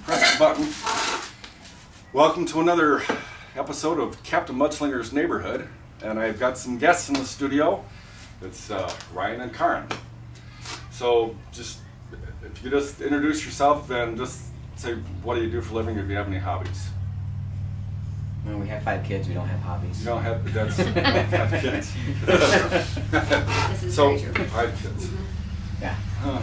press the button. Welcome to another episode of Captain Mudslinger's Neighborhood, and I've got some guests in the studio. It's Ryan and Karin. So just, if you just introduce yourself, then just say what do you do for a living, if you have any hobbies. Well, we have 5 kids, we don't have hobbies. You don't have, that's 5 kids. This is So, very true. 5 kids. Mm-hmm. Yeah.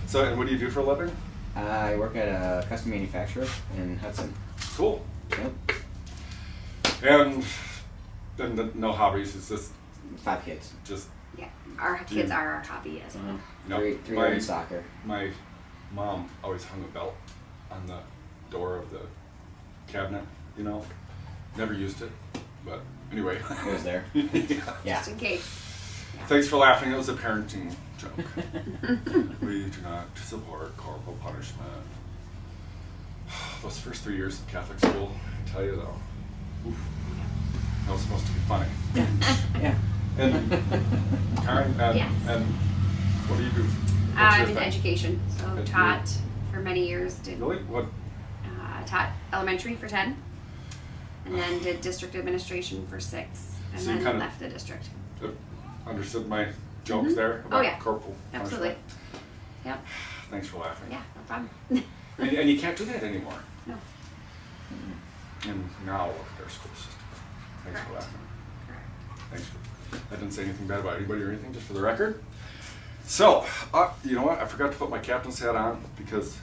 So, and what do you do for a living? I work at a custom manufacturer in Hudson. Cool. Yep. And no hobbies, it's just 5 kids. Yeah, our Do kids you- are our hobby as well. No, 3 are in soccer. My mom always hung a belt on the door of the cabinet, you know. Never used it, but anyway. It was there. Yeah. Yeah. Just in case. Thanks for laughing. It was a parenting joke. We do not support corporal punishment. Those first 3 years of Catholic school, I tell you though, oof, that was supposed to be funny. Yeah. And Karin, Yes. and what do you do? What's I'm your in thing? education, so Education. taught for many years. Did Really? What? taught elementary for 10, and then did district administration for 6, and So you then kinda- left the district. Understood my joke Mhm. there about Oh, yeah. corporal Absolutely. punishment? Yep. Thanks for laughing. Yeah, no problem. And you can't do that anymore. No. And now look at our school system. Thanks for Correct. laughing. Correct. Thanks for. I didn't say anything bad about anybody or anything, just for the record. So, you know what? I forgot to put my captain's hat on because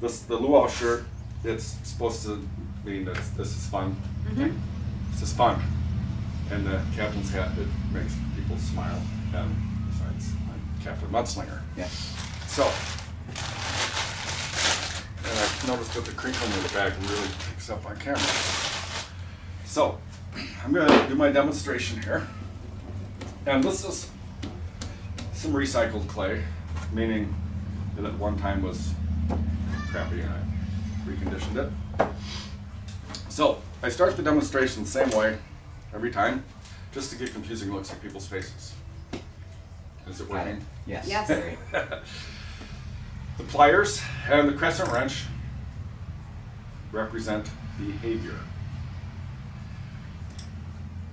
the luau shirt. It's supposed to mean that this is fun. Mhm. This is fun. And the captain's hat, it makes people smile. And besides, I'm Captain Mudslinger. Yeah. So, and I've noticed that the crinkle in the bag really picks up on camera. So, I'm going to do my demonstration here. And this is some recycled clay, meaning that at one time was crappy and I reconditioned it. So, I start the demonstration the same way every time, just to get confusing looks at people's faces. Is it Got it. working? Yes. Yes. Very. The pliers and the crescent wrench represent behavior.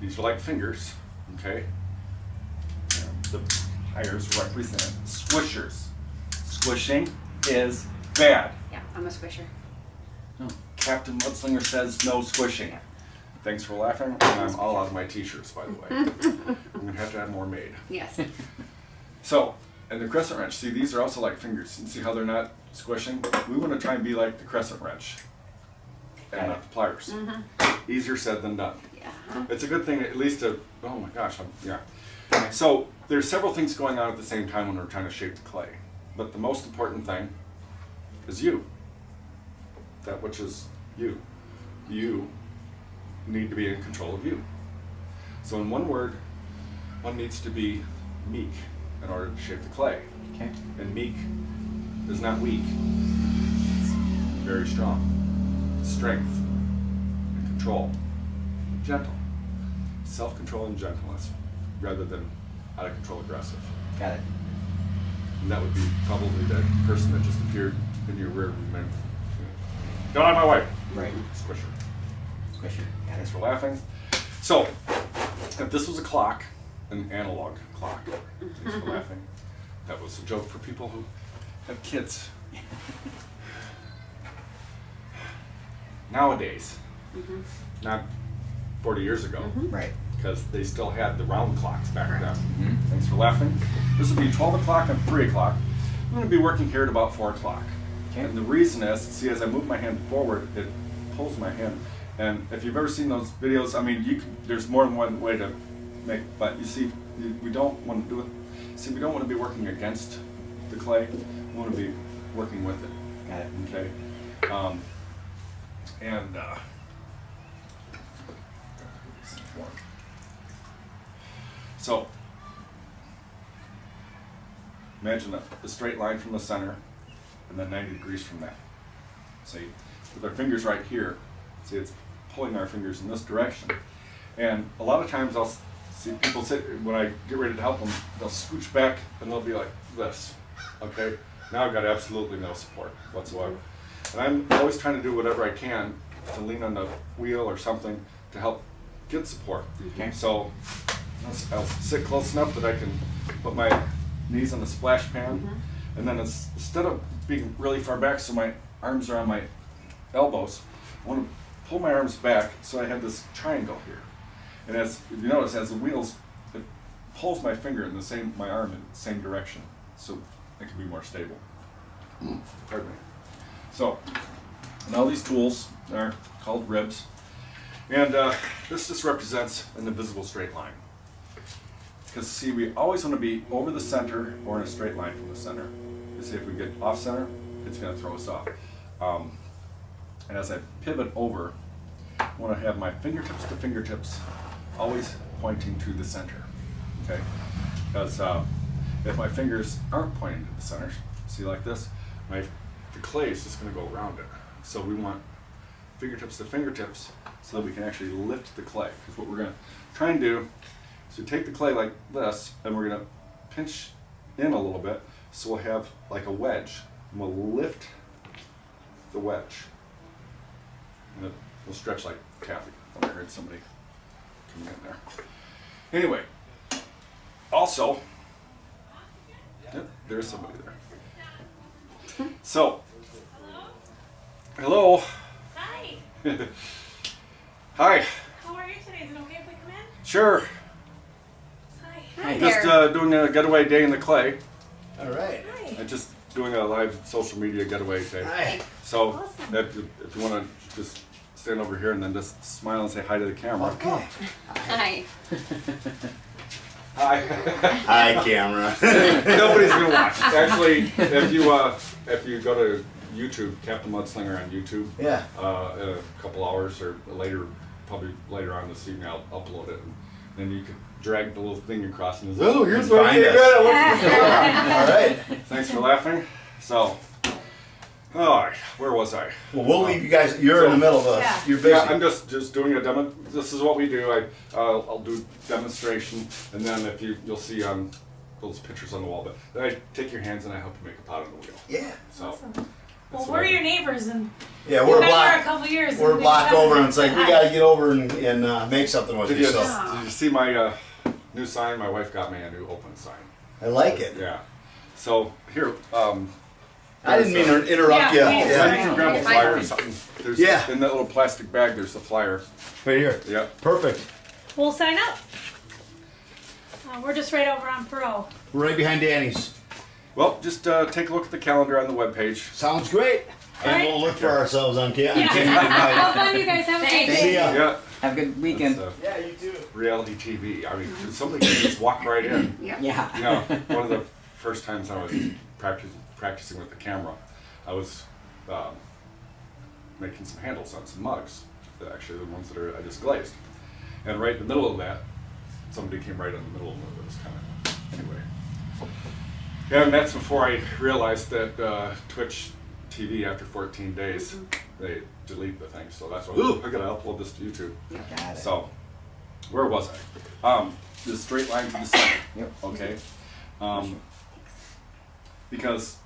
These are like fingers, okay? And the pliers represent squishers. Squishing is bad. Yeah, I'm a squisher. Oh. Captain Mudslinger says no squishing. Yeah. Thanks for laughing. And I'm all out of my t-shirts, by the way. I'm gonna have to have more made. Yes. So, and the crescent wrench, see, these are also like fingers. And see how they're not squishing? We want to try and be like the crescent wrench and Got not it. the pliers. Mm-hmm. Easier said than done. Yeah. It's a good thing at least to, oh my gosh, yeah. So, there's several things going on at the same time when we're trying to shape the clay. But the most important thing is you. That which is you. You need to be in control of you. So in one word, one needs to be meek in order to shape the clay. Okay. And meek is not weak. It's very strong. It's strength and control. Gentle. Self-control and gentleness rather than out of control aggressive. Got it. And that would be probably that person that just appeared in your rear view mirror. Get out of my way. Right. Squisher. Squisher. Got Thanks it. for laughing. So, if this was a clock, an analog clock, thanks for laughing. That was a joke for people who have kids. Nowadays, Mm-hmm. not 40 years ago, Right. because they still had the round clocks back Correct. then. Mm-hmm. Thanks for laughing. This will be 12 o'clock and 3 o'clock. I'm going to be working here at about 4 o'clock. Okay. And the reason is, see, as I move my hand forward, it pulls my hand. And if you've ever seen those videos, I mean, there's more than one way to make, but you see, we don't want to do it. See, we don't want to be working against the clay. We want to be working with it. Got it. Okay. And so imagine a straight line from the center and then 90 degrees from that. See, with our fingers right here, see, it's pulling our fingers in this direction. And a lot of times I'll see people sit, when I get ready to help them, they'll scooch back and they'll be like this, okay? Now I've got absolutely no support whatsoever. And I'm always trying to do whatever I can to lean on the wheel or something to help get support. Okay. So I'll sit close enough that I can put my knees on the splash pan, and then instead of being really far back so my arms are on my elbows, I want to pull my arms back so I have this triangle here. And as if you notice, as the wheels, it pulls my finger in my arm in the same direction, so it can be more stable. Pardon me. So, and all these tools are called ribs, and this just represents an invisible straight line. Because see, we always want to be over the center or in a straight line from the center. You see, if we get off center, it's going to throw us off. And as I pivot over, I want to have my fingertips to fingertips always pointing to the center. Okay? Because if my fingers aren't pointing to the center, see like this, the clay is just going to go around it. So we want fingertips to fingertips so that we can actually lift the clay. Because what we're going to try and do is we take the clay like this, and we're going to pinch in a little bit, so we'll have like a wedge, and we'll lift the wedge. And it will stretch like taffy. I heard somebody coming in there. Anyway, also, yep, there's somebody there. So, hello. Hi. Hi. How are you today? Is it okay if we come in? Sure. Hi. Hi Just there. doing a getaway day in the clay. All right. Hi. I'm just doing a live social media getaway day. Hi. So, Awesome. if you want to just stand over here and then just smile and say hi to the camera. Okay. Hi. Hi. Hi, camera. Nobody's gonna watch. Actually, if you go to YouTube, Captain Mudslinger on YouTube, Yeah. in a couple hours or later, probably later on this evening, I'll upload it, and then you can drag the little thing across and say, oh, here's what Find you us. got. Look at the camera. All right. Thanks for laughing. So, where was I? Well, we'll leave you guys. You're in the middle of us. Yeah. You're busy. Yeah, I'm just doing a demo. This is what we do. I'll do demonstration, and then you'll see those pictures on the wall. But then I take your hands and I help you make a pot on the wheel. Yeah. So Awesome. that's Well, what we're I do. your neighbors, and Yeah, we've we're a been there a block. couple years. We're a and block we over, and it's like we Hi. got to get over and make something with Did you. you, So did you see my new sign? My wife got me a new open sign. I like it. Yeah. So here, I didn't mean to interrupt you. Yeah, we- yeah, you Yeah. can grab a It's flyer or fine. something. There's Yeah. in that little plastic bag. There's the flyer. Right here. Yeah. Perfect. We'll sign up. We're just right over on Pro. We're right behind Danny's. Well, just take a look at the calendar on the webpage. Sounds great. And Right. we'll look for ourselves on Yeah. camera. Have fun, you guys. Have a great Thanks. See day. ya. Yeah. Have a good weekend. That's, Yeah, you too. reality TV. I mean, somebody can just walk right in. Yep. Yeah. You know, one of the first times I was practicing with the camera, I was making some handles on some mugs. Actually, the ones that I just glazed. And right in the middle of that, somebody came right in the middle of it. It was kind of, anyway. And that's before I realized that Twitch TV, after 14 days, they delete the thing. So that's why I gotta upload this to YouTube. Got it. So, where was I? The straight line to the center. Yep. Okay. Because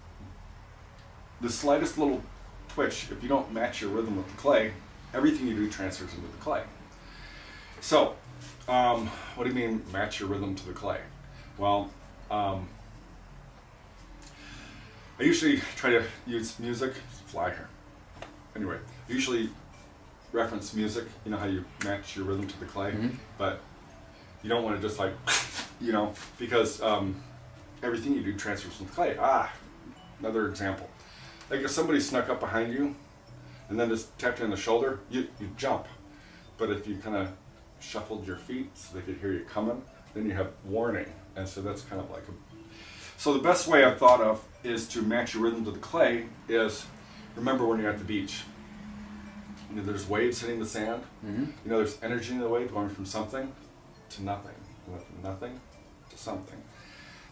the slightest little twitch, if you don't match your rhythm with the clay, everything you do transfers into the clay. So, what do you mean match your rhythm to the clay? Well, I usually try to use music. Fly here. Anyway, I usually reference music. You know how you match your rhythm to the clay, but you don't want to just like, you know, because everything you do transfers from the clay. Another example. Like if somebody snuck up behind you and then just tapped you on the shoulder, you jump. But if you kind of shuffled your feet so they could hear you coming, then you have warning. And so that's kind of like so the best way I've thought of is to match your rhythm to the clay is, remember when you're at the beach, you know, there's waves hitting the sand. You know, there's energy in the wave going from something to nothing, and from nothing to something.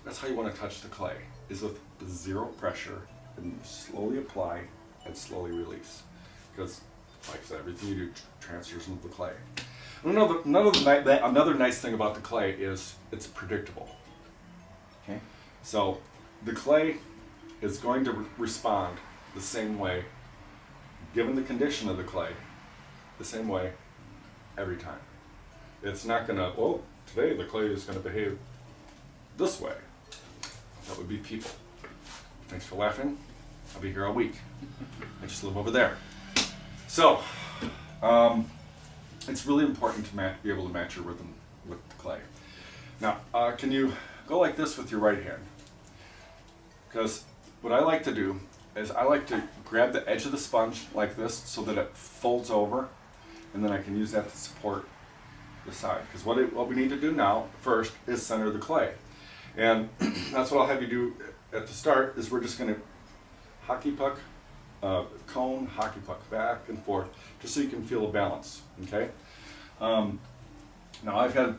That's how you want to touch the clay, is with zero pressure, and slowly apply and slowly release. Because, like I said, everything you do transfers into the clay. Another nice thing about the clay is it's predictable. Okay. So the clay is going to respond the same way given the condition of the clay, the same way every time. It's not gonna, well, today the clay is gonna behave this way. That would be people. Thanks for laughing. I'll be here all week. I just live over there. So, it's really important to be able to match your rhythm with the clay. Now, can you go like this with your right hand? Because what I like to do is I like to grab the edge of the sponge like this so that it folds over, and then I can use that to support the side. Because what we need to do now first is center the clay. And that's what I'll have you do at the start, is we're just going to hockey puck, cone, hockey puck, back and forth, just so you can feel a balance, okay? Now I've had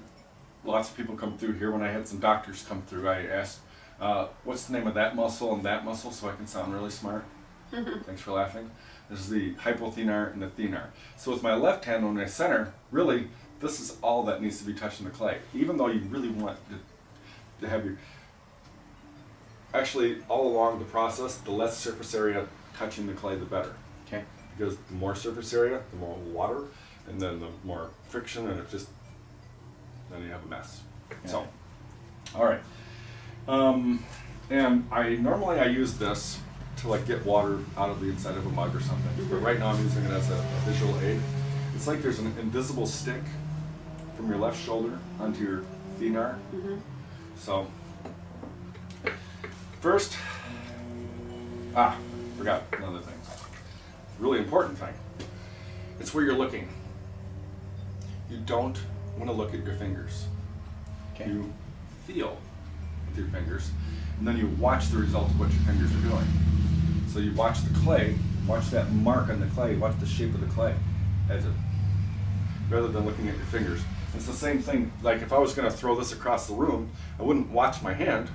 lots of people come through here. When I had some doctors come through, I asked, what's the name of that muscle and that muscle, so I can sound really smart? Thanks for laughing. This is the hypothenar and the thenar. So with my left hand, when I center, really, this is all that needs to be touching the clay, even though you really want to have your, actually all along the process, the less surface area touching the clay, the better. Okay. Because the more surface area, the more water, and then the more friction, and then you have a mess. Yeah. So, all right. And I use this to like get water out of the inside of a mug or something. But right now I'm using it as a visual aid. It's like there's an invisible stick from your left shoulder onto your thenar. So, first, forgot another thing. Really important thing. It's where you're looking. You don't want to look at your fingers. Okay. You feel with your fingers, and then you watch the result of what your fingers are doing. So you watch the clay, watch that mark on the clay, watch the shape of the clay as it, rather than looking at your fingers. It's the same thing, like if I was going to throw this across the room, I wouldn't watch my hand.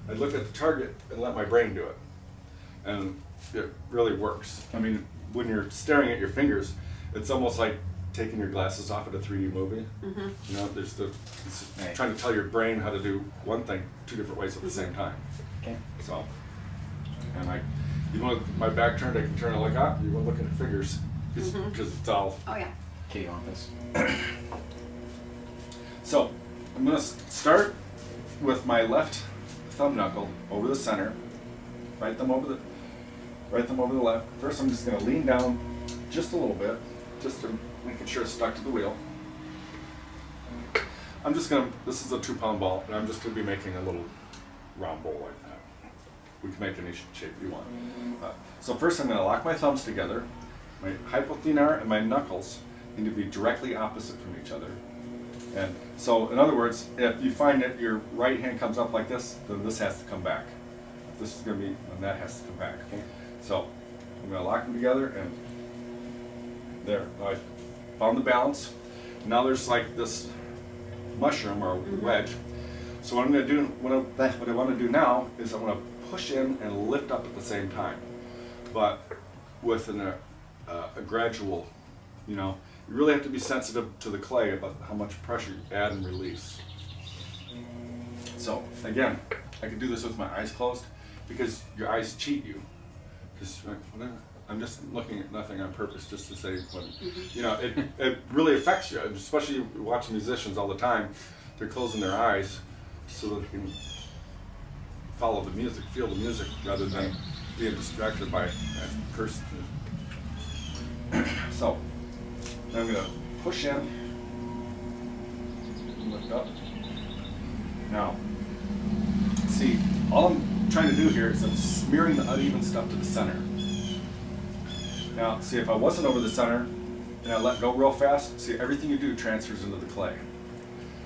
I'd look at the target and let my brain do it. And it really works. I mean, when you're staring at your fingers, it's almost like taking your glasses off at a 3D movie. You know, it's Right. trying to tell your brain how to do one thing 2 different ways at the same time. Okay. So, and even with my back turned, I can turn it like that. You want to look at your fingers, because it's all. Oh yeah. Okay, you want this? So, I'm going to start with my left thumb knuckle over the center, right thumb over the left. First, I'm just going to lean down just a little bit, just to making sure it's stuck to the wheel. I'm just going to, this is a 2-pound ball, and I'm just going to be making a little round bowl like that. We can make any shape you want. So first, I'm going to lock my thumbs together. My hypothenar and my knuckles need to be directly opposite from each other. And so, in other words, if you find that your right hand comes up like this, then this has to come back. If this is going to be, then that has to come back. Okay? So, I'm going to lock them together, and there. I found the balance. Now there's like this mushroom or wedge. So what I'm going to do, what I want to do now is I'm going to push in and lift up at the same time, but with a gradual, you know. You really have to be sensitive to the clay about how much pressure you add and release. So again, I can do this with my eyes closed because your eyes cheat you. Because I'm just looking at nothing on purpose just to say, you know, it really affects you. Especially you watch musicians all the time; they're closing their eyes so that they can follow the music, feel the music, rather than being distracted by that person. So. I'm going to push in, lift up. Now, see, all I'm trying to do here is I'm smearing the uneven stuff to the center. Now, see, if I wasn't over the center and I let go real fast, see, everything you do transfers into the clay.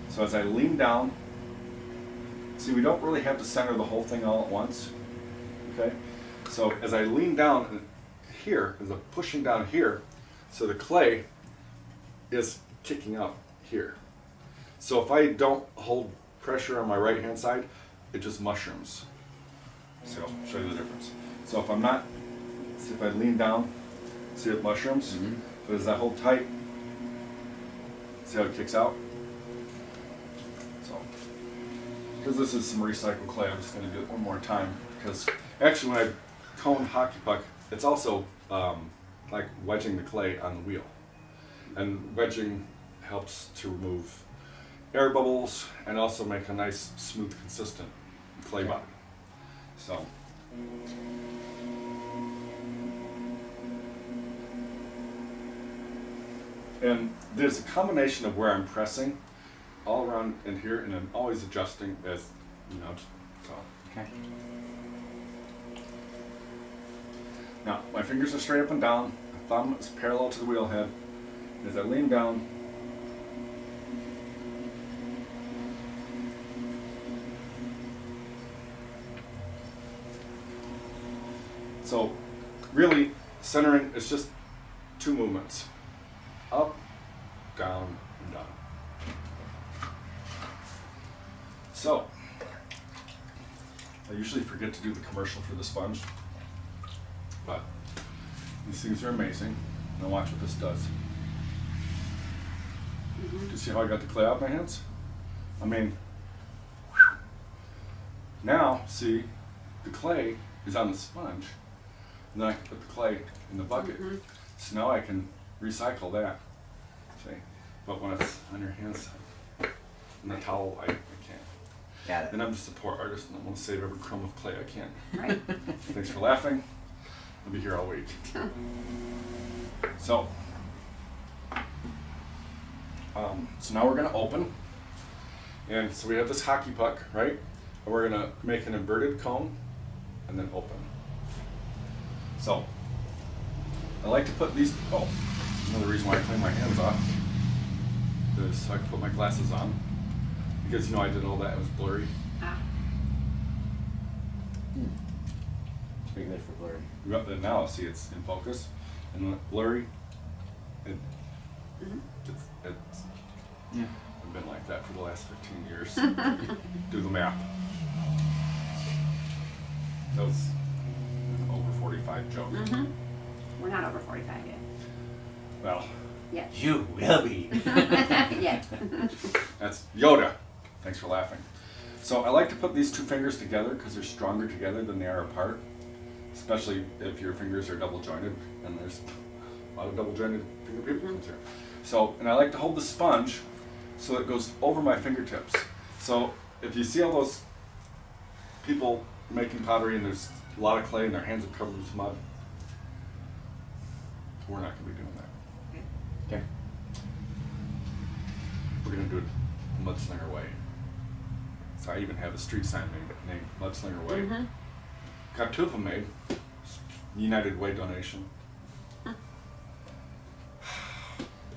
So as I lean down, see, we don't really have to center the whole thing all at once, okay? So as I lean down here, as I'm pushing down here, so the clay is kicking up here. So if I don't hold pressure on my right hand side, it just mushrooms. So I'll show you the difference. So if I'm not, see if I lean down, see it mushrooms? But as I hold tight, see how it kicks out? So, because this is some recycled clay, I'm just going to do it one more time. Because actually when I cone hockey puck, it's also like wedging the clay on the wheel. And wedging helps to remove air bubbles and also make a nice, smooth, consistent clay body. So. And there's a combination of where I'm pressing all around in here, and I'm always adjusting as, so. Okay. Now, my fingers are straight up and down, my thumb is parallel to the wheel head. As I lean down, so really centering is just 2 movements. Up, down, and down. So, I usually forget to do the commercial for the sponge, but these things are amazing. Now watch what this does. Do you see how I got the clay out of my hands? I mean, now, see, the clay is on the sponge, and then I can put the clay in the bucket. So now I can recycle that, see? But when it's on your hands, in the towel, I can't. Got it. And I'm just a poor artist, and I want to save every crumb of clay I can. Right. Thanks for laughing. I'll be here all week. So now we're going to open. And so we have this hockey puck, right? And we're going to make an inverted cone and then open. So I like to put these, another reason why I clean my hands off is so I can put my glasses on. Because, I did all that, it was blurry. Ah. It's pretty good for blurry. But now, see, it's in focus. And when it's blurry, it's Yeah. I've been like that for the last 15 years. Do the math. That was an over 45 joke. We're not over 45 yet. Well, Yet. You will be. Yet. that's Yoda. Thanks for laughing. So I like to put these 2 fingers together because they're stronger together than they are apart. Especially if your fingers are double jointed, and there's a lot of double jointed finger people in here. So, and I like to hold the sponge so it goes over my fingertips. So if you see all those people making pottery and there's a lot of clay and their hands are covered with mud, we're not going to be doing that. Okay. We're going to do it the Mudslinger way. So I even have a street sign named Mudslinger Way. Got 2 of them made. United Way donation.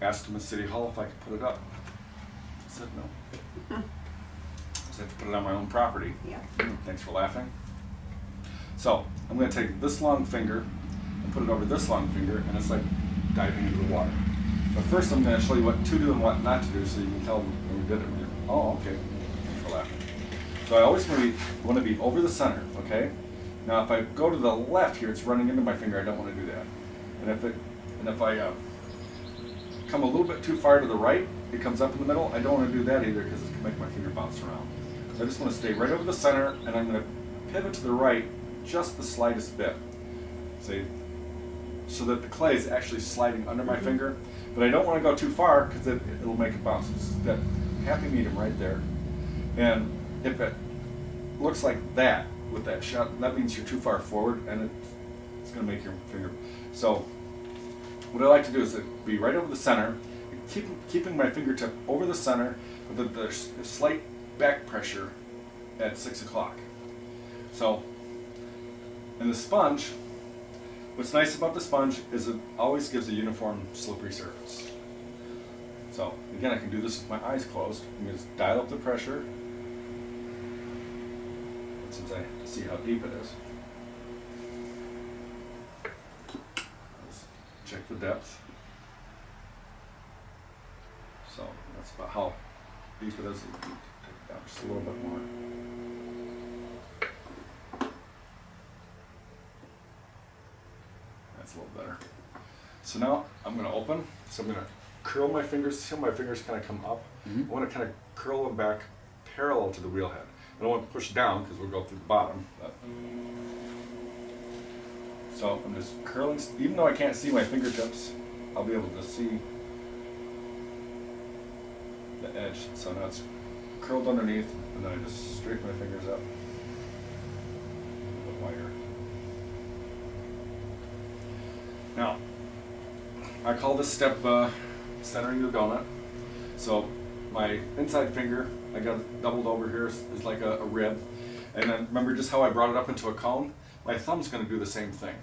Asked them at City Hall if I could put it up. I said no. So I have to put it on my own property. Yeah. Thanks for laughing. So I'm going to take this long finger and put it over this long finger, and it's like diving into the water. But first I'm going to show you what to do and what not to do so you can tell when we did it. Oh, okay. Thanks for laughing. So I always want to be over the center, okay? Now if I go to the left here, it's running into my finger. I don't want to do that. And if I come a little bit too far to the right, it comes up in the middle. I don't want to do that either because it can make my finger bounce around. So I just want to stay right over the center, and I'm going to pivot to the right just the slightest bit. See? So that the clay is actually sliding under my finger. But I don't want to go too far because it'll make it bounce. It's that happy medium right there. And if it looks like that with that shot, that means you're too far forward, and it's going to make your finger. So what I like to do is be right over the center, keeping my fingertip over the center with the slight back pressure at 6 o'clock. So, and the sponge, what's nice about the sponge is it always gives a uniform slippery surface. So, again, I can do this with my eyes closed. I'm going to just dial up the pressure. Since I see how deep it is. Let's check the depth. So that's about how deep it is. Take it down just a little bit more. That's a little better. So now I'm going to open. So I'm going to curl my fingers. See how my fingers kind of come up? I want to kind of curl them back parallel to the wheel head. I don't want to push down because we'll go through the bottom. But. So I'm just curling, even though I can't see my fingertips, I'll be able to see the edge. So now it's curled underneath, and then I just straighten my fingers up. A bit wider. Now, I call this step centering the donut. So my inside finger, I got it doubled over here, is like a rib. And then remember just how I brought it up into a cone? My thumb's gonna do the same thing,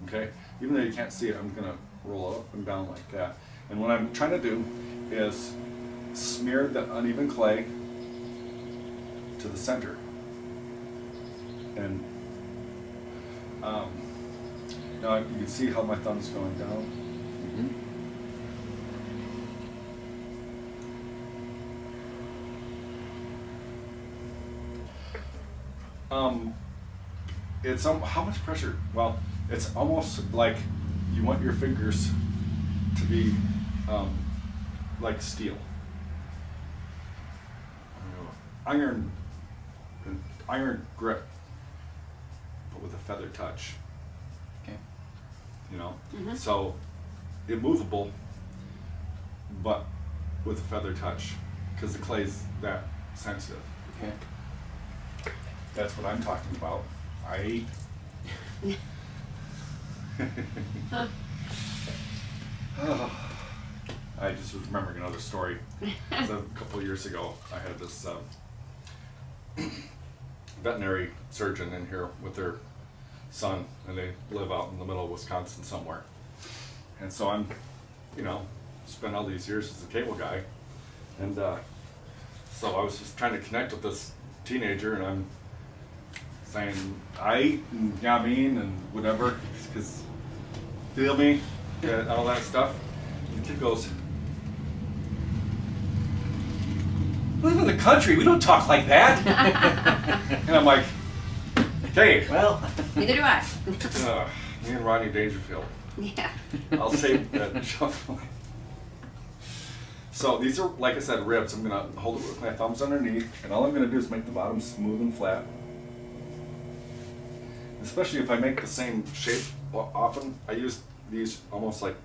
okay? Even though you can't see it, I'm gonna roll it up and down like that. And what I'm trying to do is smear the uneven clay to the center. And now you can see how my thumb's going down. It's how much pressure? Well, it's almost like you want your fingers to be like steel, iron grip, but with a feather touch. Okay. You know, so immovable, but with a feather touch, because the clay's that sensitive. Okay. That's what I'm talking about. I just was remembering another story. So a couple of years ago, I had this veterinary surgeon in here with their son, and they live out in the middle of Wisconsin somewhere. And so I'm, spent all these years as a cable guy, and so I was just trying to connect with this teenager, and I'm saying I and yeah mean and whatever, because feel me, and all that stuff. And the kid goes, "We live in the country. We don't talk like that." And I'm like, "Okay, Well, Neither do I. me and Rodney Dangerfield. Yeah. I'll save that." So these are, like I said, ribs. I'm gonna hold it with my thumbs underneath, and all I'm gonna do is make the bottom smooth and flat. Especially if I make the same shape often, I use these almost like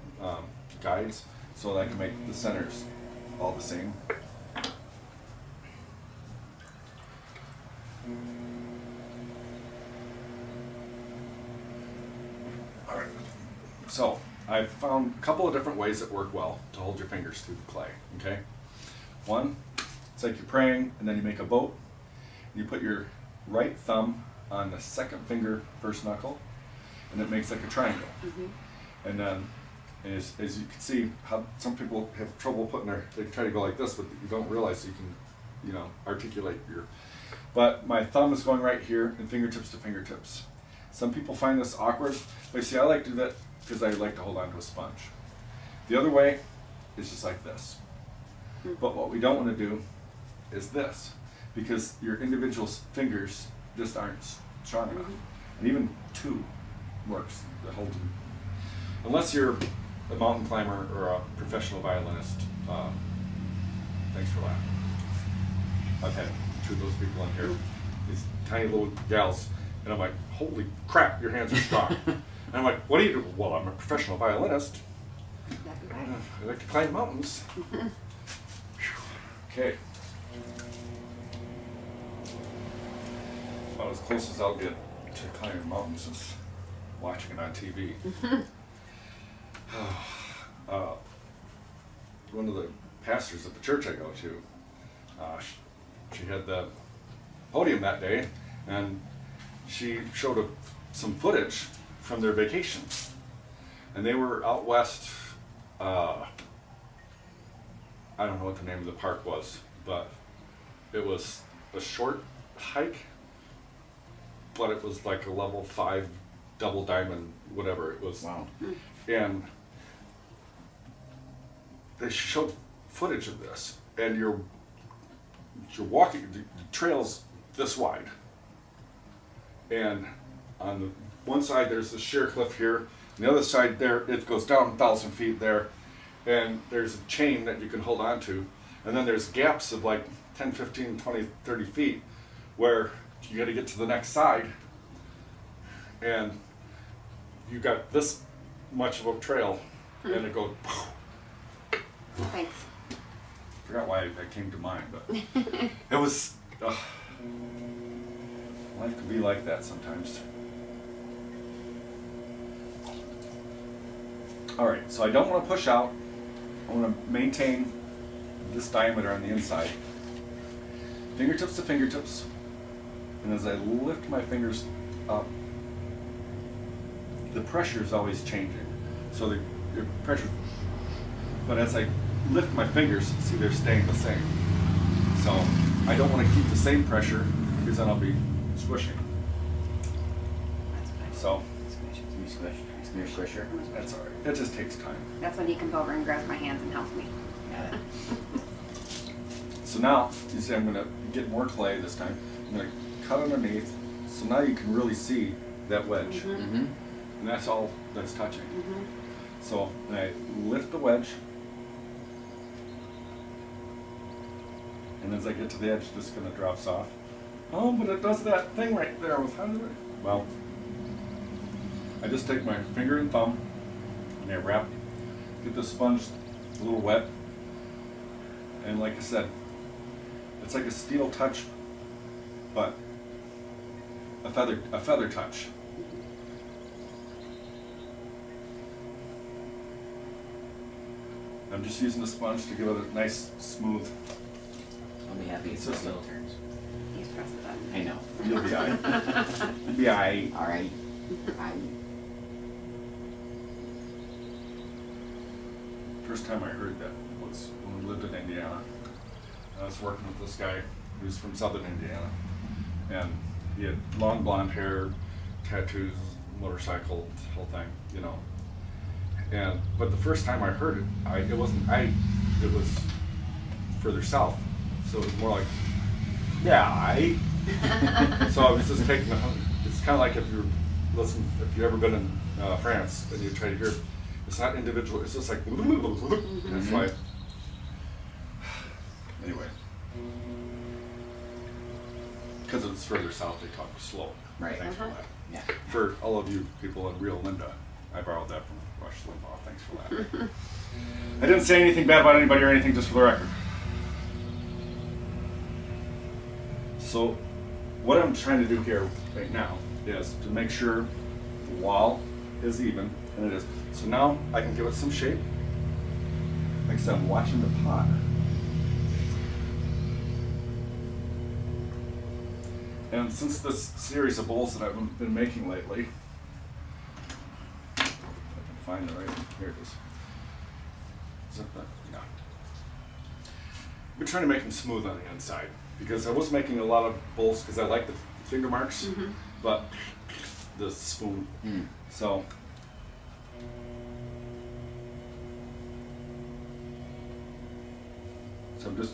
guides so that I can make the centers all the same. All right. So I've found a couple of different ways that work well to hold your fingers through the clay, okay? One, it's like you're praying and then you make a boat. You put your right thumb on the second finger, first knuckle, and it makes like a triangle. And then, as you can see, how some people have trouble they try to go like this, but you don't realize you can, articulate but my thumb is going right here and fingertips to fingertips. Some people find this awkward, but see, I like to do that because I like to hold on to a sponge. The other way is just like this. But what we don't want to do is this, because your individual fingers just aren't strong enough. And even two works to hold them. Unless you're a mountain climber or a professional violinist. Thanks for laughing. I've had two of those people in here, these tiny little gals, and I'm like, holy crap, your hands are strong. And I'm like, what do you do? Well, I'm a professional violinist. That'd be right. I like to climb mountains. Okay. About as close as I'll get to climbing mountains is watching it on TV. One of the pastors at the church I go to, she had the podium that day, and she showed some footage from their vacation. And they were out west, I don't know what the name of the park was, but it was a short hike, but it was like a level 5 double diamond, whatever it was. wow. And they showed footage of this, and you're walking, the trail's this wide, and on the one side there's the sheer cliff here, on the other side there it goes down 1,000 feet there, and there's a chain that you can hold on to, and then there's gaps of like 10, 15, 20, 30 feet where you got to get to the next side, and you got this much of a trail, and it goes. Thanks. Forgot why that came to mind, but it was. Life could be like that sometimes. All right, so I don't want to push out. I want to maintain this diameter on the inside. Fingertips to fingertips. And as I lift my fingers up, the pressure is always changing. So the pressure, but as I lift my fingers, see they're staying the same. So I don't want to keep the same pressure because then I'll be squishing. So Squisher. that's all right. It just takes time. That's when he comes over and grabs my hands and helps me. Got it. So now, you see I'm going to get more clay this time. I'm going to cut underneath. So now you can really see that wedge. Mm-hmm. And that's all that's touching. Mm-hmm. So I lift the wedge. And as I get to the edge, this kind of drops off. Oh, but it does that thing right there with how did it? Well, I just take my finger and thumb and I wrap, get the sponge a little wet. And like I said, it's like a steel touch, but a feather touch. I'm just using the sponge to give it a nice, smooth. I'll be happy if the wheel turns. He's pressing the button. I know. You'll be alright. You'll be alright. All right. First time I heard that was when we lived in Indiana. I was working with this guy who's from southern Indiana, and he had long blonde hair, tattoos, motorcycle, whole thing, you know. And but the first time I heard it, it was further south, so it was more like, yeah, So I was just taking it's kind of like if you've ever been in France and you try to hear, it's not individual, it's just like, that's why. Anyway. Because it's further south, they talk slow. Right. Thanks for that. Yeah. For all of you people in real Linda, I borrowed that from Rush Limbaugh. Thanks for that. I didn't say anything bad about anybody or anything, just for the record. So, what I'm trying to do here right now is to make sure the wall is even, and it is. So now I can give it some shape. Like I said, I'm watching the pot. And since this series of bowls that I've been making lately, if I can find the right, here it is. Is that the, yeah. I've been trying to make them smooth on the inside because I was making a lot of bowls because I like the finger marks, but the spoon. So I'm just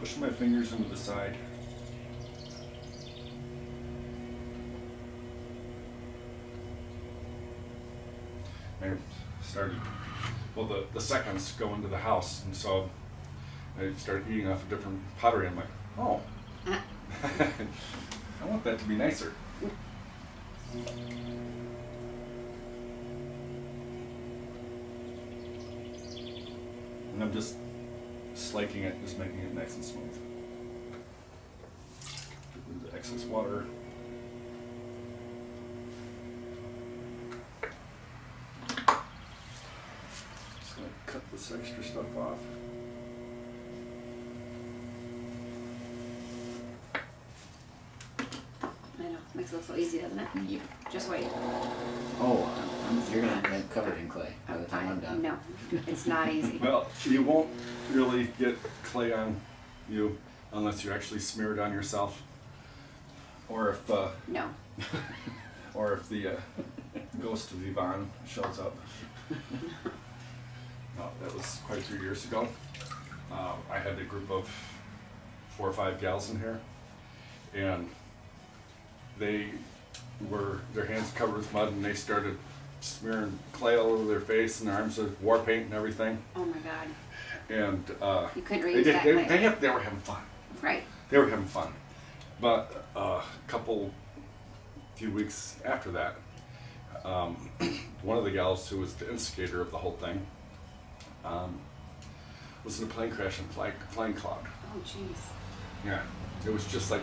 pushing my fingers into the side. I started, well, the seconds go into the house, and so I started eating off a different pottery. I'm like, oh, I want that to be nicer. And I'm just slaking it, just making it nice and smooth. Get the excess water. Just gonna cut this extra stuff off. I know, makes it look so easy, doesn't it? Yep. Just wait. Oh, you're gonna have it covered in clay by the time I'm done. No, it's not easy. Well, you won't really get clay on you unless you actually smear it on yourself, or if No. or if the ghost of Yvonne shows up. That was quite a few years ago. I had a group of 4 or 5 gals in here, and their hands covered with mud, and they started smearing clay all over their face and their arms with war paint and everything. Oh my God. And You couldn't they reuse that clay. were having fun. Right. They were having fun. But a couple few weeks after that, one of the gals who was the instigator of the whole thing was in a plane crash in flying cloud. Oh, jeez. Yeah, it was just like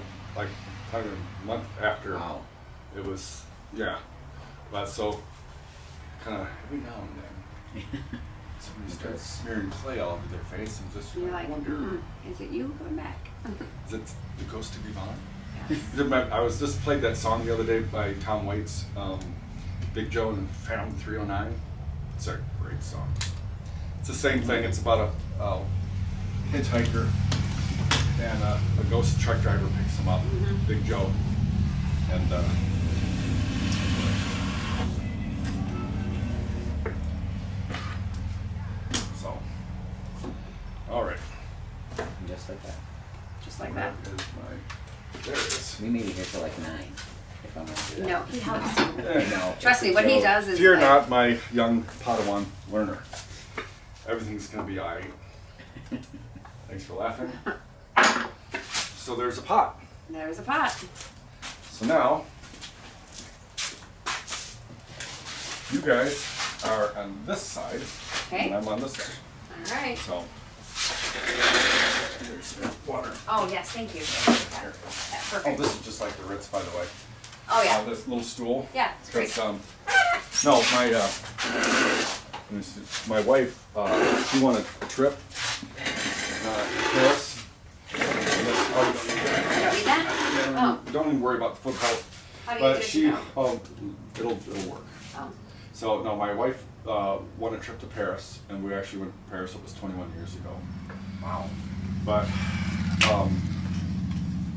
probably a month after. Wow. It was, yeah. But so, kind of every now and then, somebody starts smearing clay all over their face and just You're like, wonder, is it you coming back? is it the ghost of Yvonne? Yes. I was just played that song the other day by Tom Waits, Big Joe and Phantom 309. It's a great song. It's the same thing. It's about a hitchhiker and a ghost truck driver picks him up, Big Joe, and so. All right. Just like that. Just like that. Where is my? There it is. We may be here till like 9, if I'm gonna do that. No, he helps you. No. Trust me, what he does is. Fear like, not, my young Padawan learner. Everything's gonna be alright. Thanks for laughing. So there's a pot. There's a pot. So now, you guys are on this side, Okay. and I'm on this side. All right. So, there's your water. Oh, yes, thank you. Here. Perfect. Oh, this is just like the Ritz, by the way. Oh, yeah. This little stool. Yeah, it's great. Because, no, my wife, she won a trip to Paris. And this- You don't need that? yeah, Oh. don't even worry about the foot health. How do you But get she, it out? it'll work. Oh. So no, my wife won a trip to Paris, and we actually went to Paris. It was 21 years ago. Wow. But oh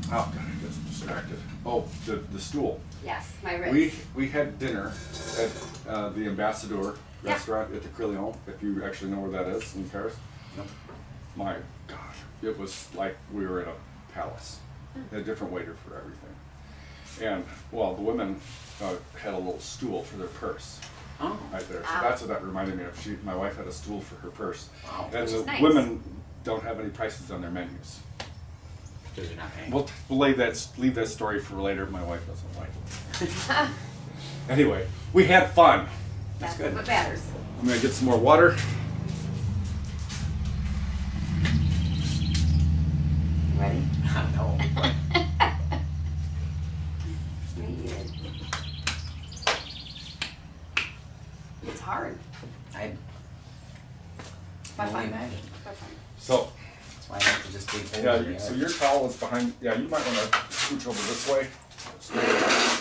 god, I get distracted. Oh, the stool. Yes, my ribs. We had dinner at the Ambassador Yeah. restaurant at the Crillon, if you actually know where that is in Paris. Nope. My gosh, it was like we were in a palace. They had a different waiter for everything. And well, the women had a little stool for their purse Oh. right there. So Wow. that's what that reminded me of. My wife had a stool for her purse. Wow. And Which the is nice. women don't have any prices on their menus. Because you're not paying. We'll leave that story for later. My wife doesn't like it. Anyway, we had fun. That's good. what matters. I'm gonna get some more water. Ready? No. Weird. It's hard. I But only fun. imagine. But fun. So, That's why I have to just dig holes yeah, in the so earth. your towel is behind. Yeah, you might want to scooch over this way.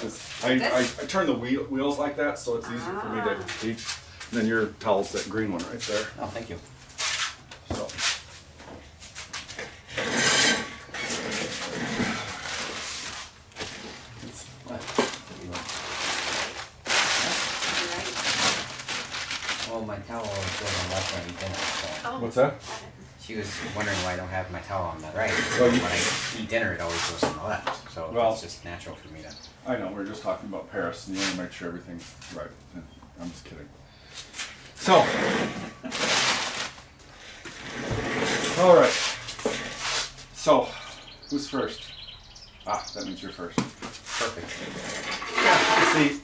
'Cause I turn the wheels like that, so it's easier for me to teach. And then your towel's that green one right there. Oh, thank you. So. What? You want- You ready? Well, my towel goes on the left when I eat dinner, so. Oh. What's that? got it. She was wondering why I don't have my towel on the right. Well, you- When I eat dinner, it always goes on the left. So Well- it's just natural for me to. I know, we were just talking about Paris, and you want to make sure everything's right. I'm just kidding. So. All right. So, who's first? Ah, that means you're first. Perfect. See,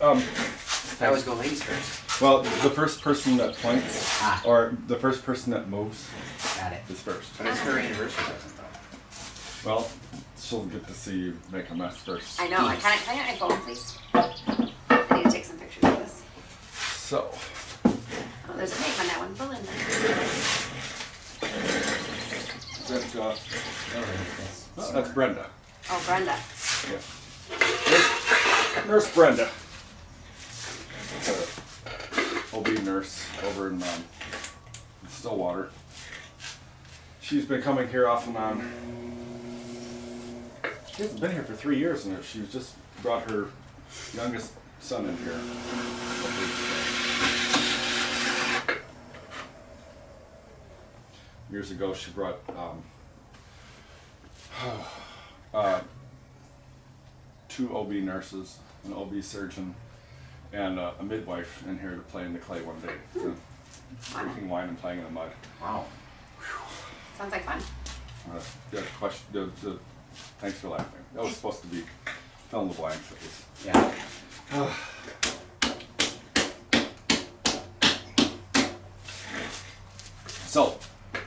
I always go ladies first. well, the first person that points, Ah. or the first person that moves, Got it. is first. But it's her anniversary present, though. Well, she'll get to see you make a mess first. I know. Can I get my phone, please? I need to take some pictures of this. So, Oh, there's a name on that one. Belinda. that, Oh, yes. oh, that's Brenda. Oh, Brenda. Yeah. Nurse Brenda. OB nurse over in Stillwater. She's been coming here off and on. She hasn't been here for 3 years, and she's just brought her youngest son in here. Years ago, she brought two OB nurses, an OB surgeon, and a midwife in here to play in the clay one day, drinking wine and playing in the mud. Wow. Sounds like fun. Good question. Thanks for laughing. That was supposed to be fill in the blanks. It was. Yeah. So,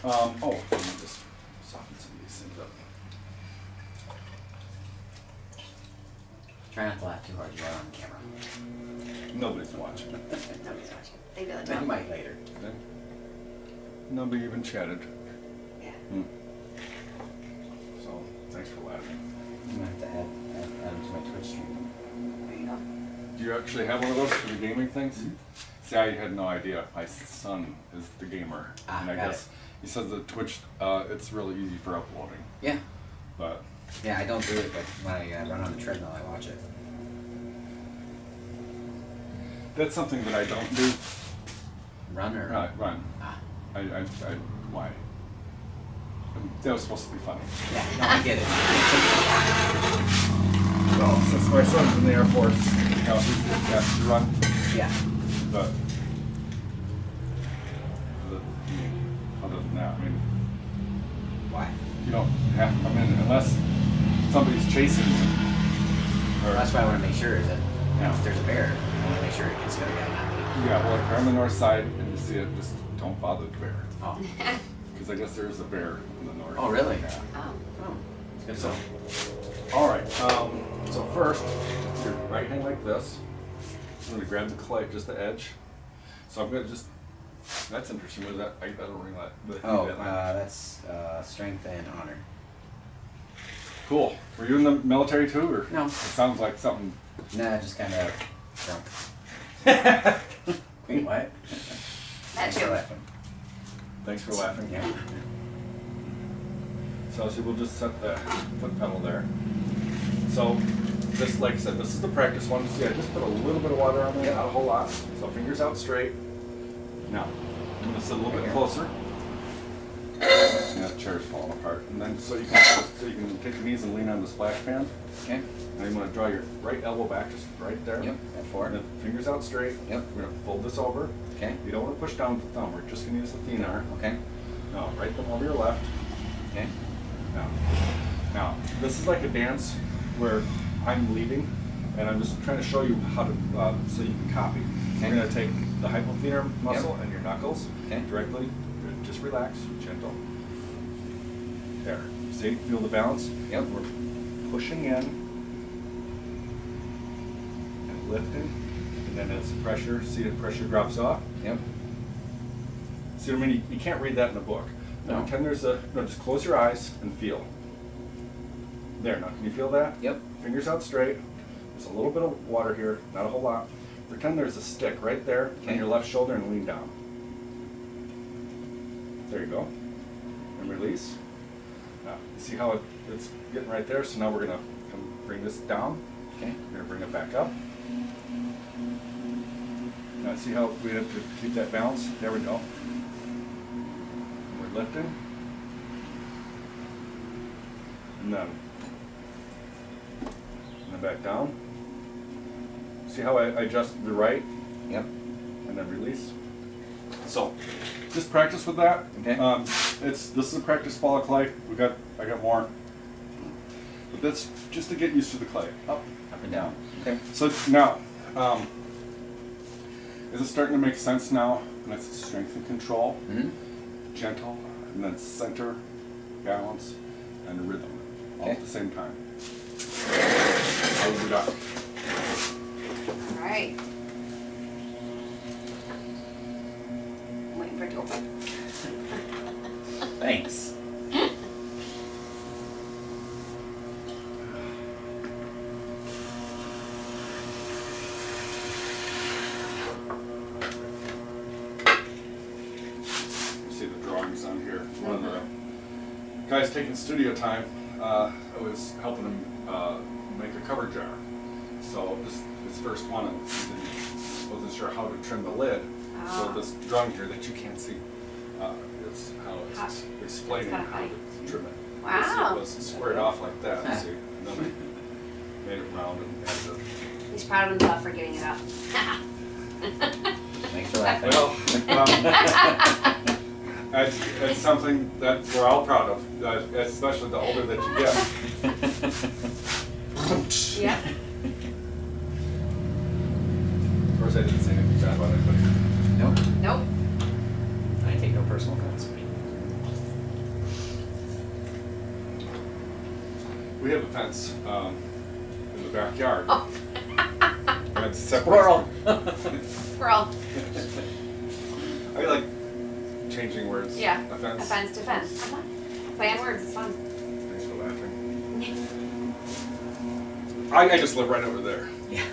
let me just soften some of these things up. Try not to laugh too hard. You're on camera. Nobody's watching. Nobody's watching. They really They don't. might later. Nobody even chatted. Yeah. So, thanks for laughing. I'm gonna have to add them to my Twitch stream. There you go. Do you actually have one of those for the gaming things? See, I had no idea. My son is the gamer. Ah, and I got guess it. he says that Twitch, it's really easy for uploading. Yeah. But, Yeah, I don't do it, but when I run on the treadmill, I watch it. that's something that I don't do. Run or? Run. Ah. Why? That was supposed to be funny. Yeah, no, I get it. Well, since my son's in the Air Force, he has to run. Yeah. But, other than that, I mean, Why? you don't have, unless somebody's chasing you. Or, That's why I want to make sure that, if there's a bear, I want to make sure it gets to the guy, not me. yeah, well, if you're on the north side and you see it, just don't bother the bear. Oh. Because I guess there is a bear in the north. Oh, really? Yeah. Oh. Oh. It's good to So, know. all right. So first, your right hand like this. I'm gonna grab the clay, just the edge. So I'm gonna just. That's interesting. What is that? I don't ring that. Oh, that's strength and honor. Cool. Were you in the military too, or? No. It sounds like something. Nah, just kind of drunk. Wait, what? That Thanks for too. laughing. Thanks for laughing. Yeah. So see, we'll just set the foot pedal there. So this, like I said, this is the practice one. See, I just put a little bit of water on there, not a whole lot. So fingers out straight. Now, I'm gonna sit a little bit closer. Yeah, the chair's falling apart. And then so you can take your knees and lean on the splash pan. Okay. Now you want to draw your right elbow back, just right there. Yep. At four. And then fingers out straight. Yep. We're gonna fold this over. Okay. You don't want to push down with the thumb. We're just gonna use the thenar. Okay. Now, right thumb over your left. Okay. Now, this is like a dance where I'm leading, and I'm just trying to show you how to, so you can copy. Okay. We're gonna take the hypothenar muscle Yep. and your knuckles Okay. directly. Just relax, gentle. There. See, feel the balance? Yep. We're pushing in and lifting, and then as pressure, see the pressure drops off. Yep. See what I mean? You can't read that in a book. Now No. pretend there's a, no, just close your eyes and feel. There, now can you feel that? Yep. Fingers out straight. There's a little bit of water here, not a whole lot. Pretend there's a stick right there on Okay. your left shoulder and lean down. There you go. And release. Now, you see how it's getting right there? So now we're gonna bring this down. Okay. We're gonna bring it back up. Now see how we have to keep that balance? There we go. We're lifting. And then back down. See how I adjust the right Yep. and then release? So, just practice with that. Okay. This is a practice ball of clay. I got more. But that's just to get used to the clay. Up and down. Okay. So now, is it starting to make sense now? And that's strength and control, Mm-hmm. gentle, and then center, balance, and rhythm, all at the same time. How do we got? All right. I'm waiting for it to open. Thanks. You see the drawings on here. One of the guys taking studio time, I was helping him make a cover jar. So this his first one, and he wasn't sure how to trim the lid. Ah. So this drawing here that you can't see, it's how How- it's explaining that's how kinda to trim it. Wow. It was squared off like that, see? And then I made it round and had to. He's proud of himself for getting it up. Thanks for laughing. Well, it's something that we're all proud of, especially the older that you get. Yep. I didn't say anything bad about anybody. Nope. Nope. I take no personal offense. We have a fence in the backyard. Oh. And it's separate. Squirrel. Squirrel. I like changing words. Yeah. Offense. Offense to fence. Come on. Play on words. It's fun. Thanks for laughing. I just live right over there. Yeah.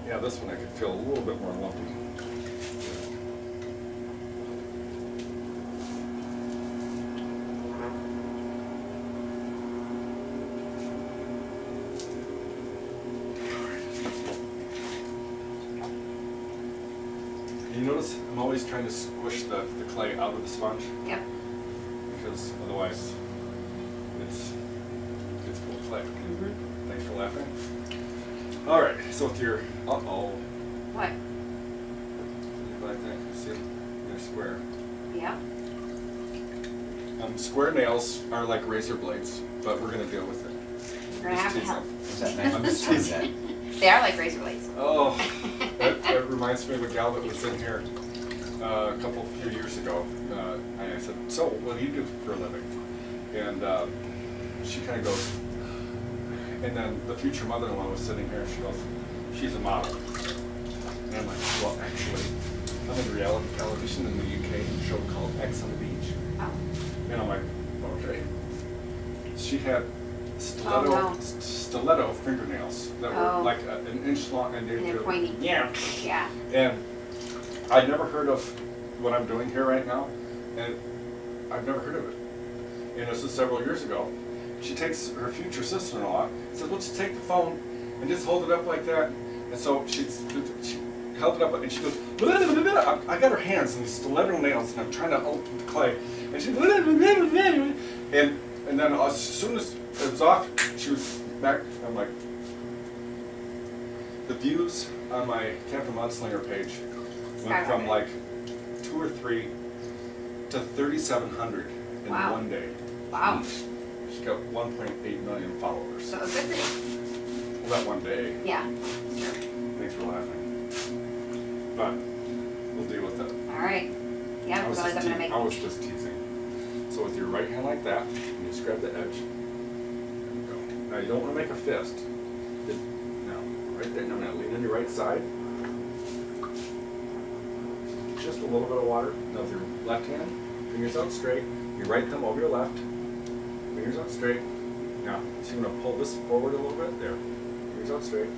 Yeah, this one I could feel a little bit more lumpy. You notice I'm always trying to squish the clay out of the sponge Yep. because otherwise it's full of clay. Mm-hmm. Thanks for laughing. All right, so with your What? like that, see it? They're square. Yep. Square nails are like razor blades, but we're gonna deal with it. We're gonna have to Just help. Is that I'm just teasing. They are like razor blades. Oh, that reminds me of a gal that was in here a few years ago. And I said, "So, what do you do for a living?" And she kind of goes, and then the future mother-in-law was sitting here. She goes, "She's a model." And I'm like, "Well, actually, I'm in reality television in the UK, a show called X on the Beach." Oh. And I'm like, "Okay." She had stiletto fingernails that were like an inch long and And they're pointy. Yeah. Yeah. And I'd never heard of what I'm doing here right now, and I've never heard of it. And this was several years ago. She takes her future sister-in-law and says, "Let's take the phone and just hold it up like that." And so she held it up and she goes, "Blah, blah, blah, blah." I got her hands in these stiletto nails and I'm trying to open the clay. And she, "Blah, blah, blah, blah, blah." And then as soon as it was off, she was back. I'm like, the views on my Captain Mudslinger page went from Skyrocketed. like 2 or 3 to 3,700 in Wow. one day. Wow. She got 1.8 million followers. So it's good for you. Well, that one day. Yeah. Thanks for laughing. But we'll deal with it. All right. Yeah, because otherwise I'm gonna make. I was just teasing. So with your right hand like that, you just grab the edge. Go. Now you don't want to make a fist. No, right there. Now I'm gonna lean on your right side. Just a little bit of water. Now with your left hand, fingers out straight. Your right thumb over your left. Fingers out straight. Now, so you're gonna pull this forward a little bit. There. Fingers out straight.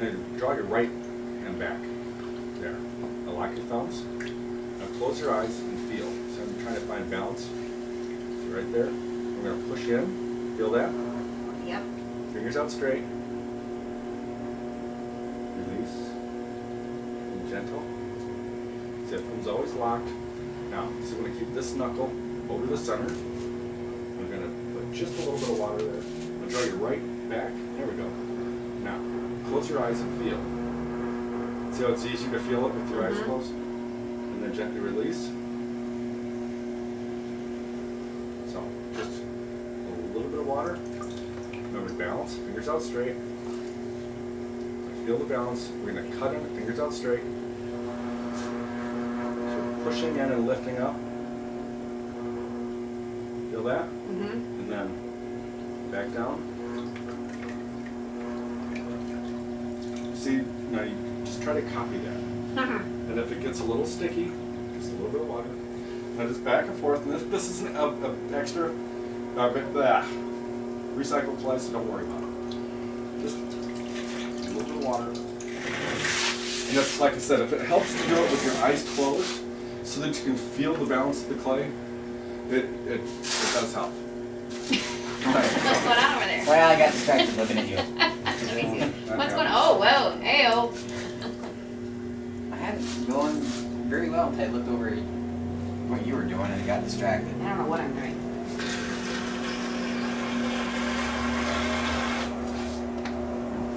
Then draw your right hand back. There. Now lock your thumbs. Now close your eyes and feel. So I'm trying to find balance. So right there. I'm gonna push in. Feel that? Yep. Fingers out straight. Release. And gentle. See, the thumb's always locked. Now, so I'm gonna keep this knuckle over the center. I'm gonna put just a little bit of water there. I'm gonna draw your right back. There we go. Now, close your eyes and feel. See how it's easy to feel it with your eyes closed? And then gently release. So, just a little bit of water. Remember to balance, fingers out straight. Feel the balance. We're gonna cut in, fingers out straight. So we're pushing in and lifting up. Feel that? Mm-hmm. And then back down. See, now you just try to copy that. And if it gets a little sticky, just a little bit of water. Now just back and forth. And this is an extra recycled clay, so don't worry about it. Just a little bit of water. And it's like I said, if it helps to do it with your eyes closed, so that you can feel the balance of the clay, it does help. What's going on over there? Well, I got distracted looking at you. Let me see. What's going on? Oh, whoa. Hey-oh. I had it going very well until I looked over at what you were doing and I got distracted. I don't know what I'm doing.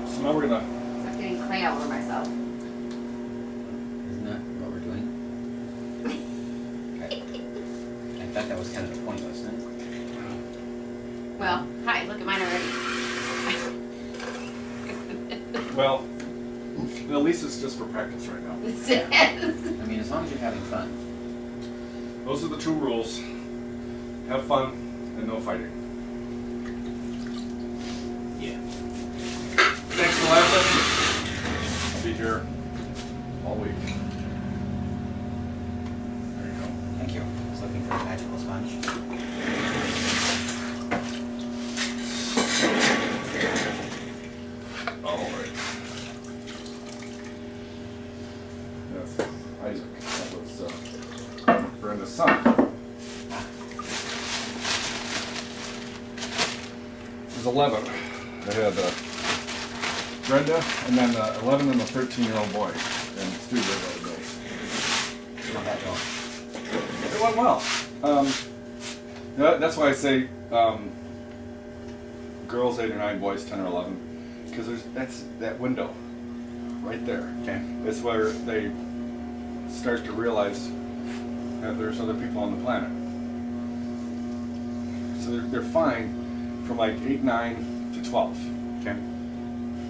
So now we're gonna, I'm getting clay all over myself. Isn't that what we're doing? Okay. I thought that was kind of the point, wasn't it? Well, hi, look at mine already. Well, at least it's just for practice right now. I mean, as long as you're having fun. Those are the two rules. Have fun and no fighting. Yeah. Thanks for laughing. I'll be here all week. There you go. Thank you. I was looking for a magical sponge. All right. Yes, Isaac. That was Brenda's son. It was 11. They had Brenda, and then 11 and a 13-year-old boy. And Stu did all the days. How'd that go? It went well. That's why I say girls 8 or 9, boys 10 or 11, because that's that window right there. Okay. It's where they start to realize that there's other people on the planet. So they're fine from like 8, 9 to 12. Okay.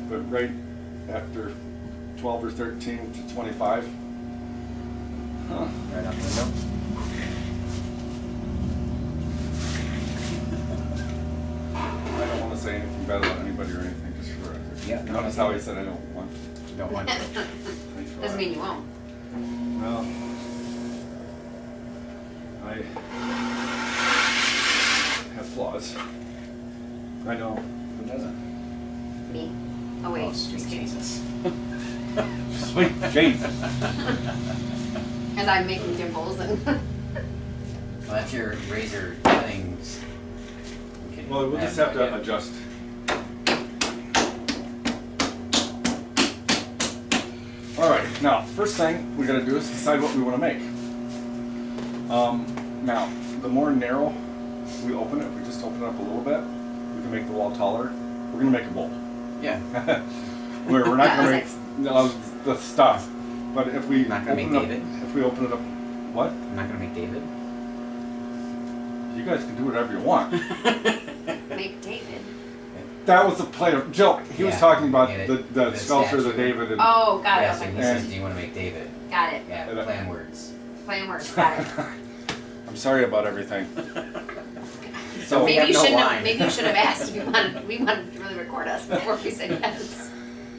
But right after 12 or 13 to 25, Right out the window. I don't want to say anything bad about anybody or anything, just for the record. Yeah, no, Notice that's how good. he said I don't want to. You don't want to. Doesn't mean you won't. Well, I have flaws. I know. Who doesn't? Me. Oh wait, Oh, just sweet kidding. Jesus. Sweet Jesus. As I'm making dimples and Well, that's your razor things. Okay. Well, we'll I just no have to idea. adjust. All right. Now, first thing we got to do is decide what we want to make. Now, the more narrow we open it, if we just open it up a little bit, we can make the wall taller. We're gonna make a bowl. Yeah. We're not gonna make That's the stuff. But if we Not gonna open make it up, David? if we open it up, what? I'm not gonna make David. You guys can do whatever you want. make David. That was a play of joke. He was Yeah, talking about get it. the The sculpture, the statue. David, and Oh, got Yes, it. and Okay. he says, And- "Do you want to make David?" Got it. Yeah, And I- plan words. Plain words. Got it. I'm sorry about everything. So we have Maybe you no shouldn't have. line. Maybe you should have asked if you wanted. We wanted to really record us before we said yes.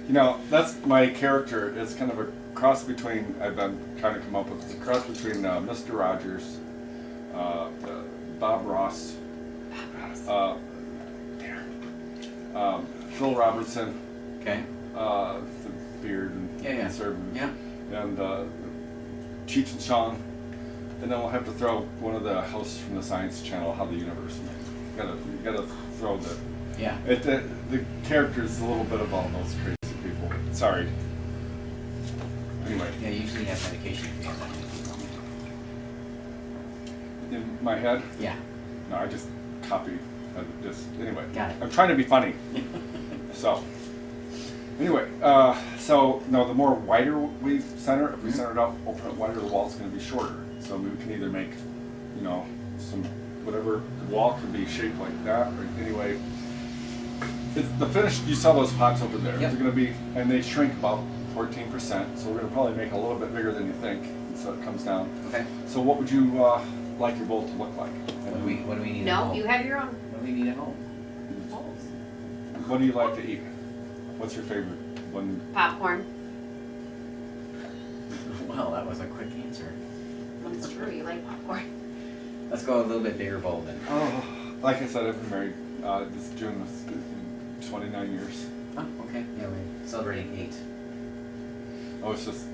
You know, that's my character. It's kind of a cross between. I've been trying to come up with. It's a cross between Mr. Rogers, Bob Ross, Phil Robertson, Okay. the beard and Yeah. conservative, Yeah. and Cheech and Chong, and then we'll have to throw one of the hosts from the Science Channel, How the Universe is made. You gotta throw the. Yeah. The character is a little bit of all those crazy people. Sorry. Anyway, Yeah. You usually have medication if you have that many people. in my head, Yeah. no, I just copy. Anyway, Got it. I'm trying to be funny. So, anyway, so no, the more wider we center, if we center it out, open it wider, the wall's going to be shorter. So we can either make, some whatever the wall can be shaped like that, or anyway. It's the finished. You saw those pots over there. Yep. They're going to be, and they shrink about 14%. So we're going to probably make a little bit bigger than you think, so it comes down. Okay. So what would you like your bowl to look like? What do we need at No, home? you have your own What do we need at home? bowls. What do you like to eat? What's your favorite one? Popcorn. Well, that was a quick answer. That's true. You like popcorn. Let's go a little bit bigger bowl then. Oh, like I said, I've been married this June was 29 years. Oh, okay. Yeah, we're celebrating 8. Oh, it's just,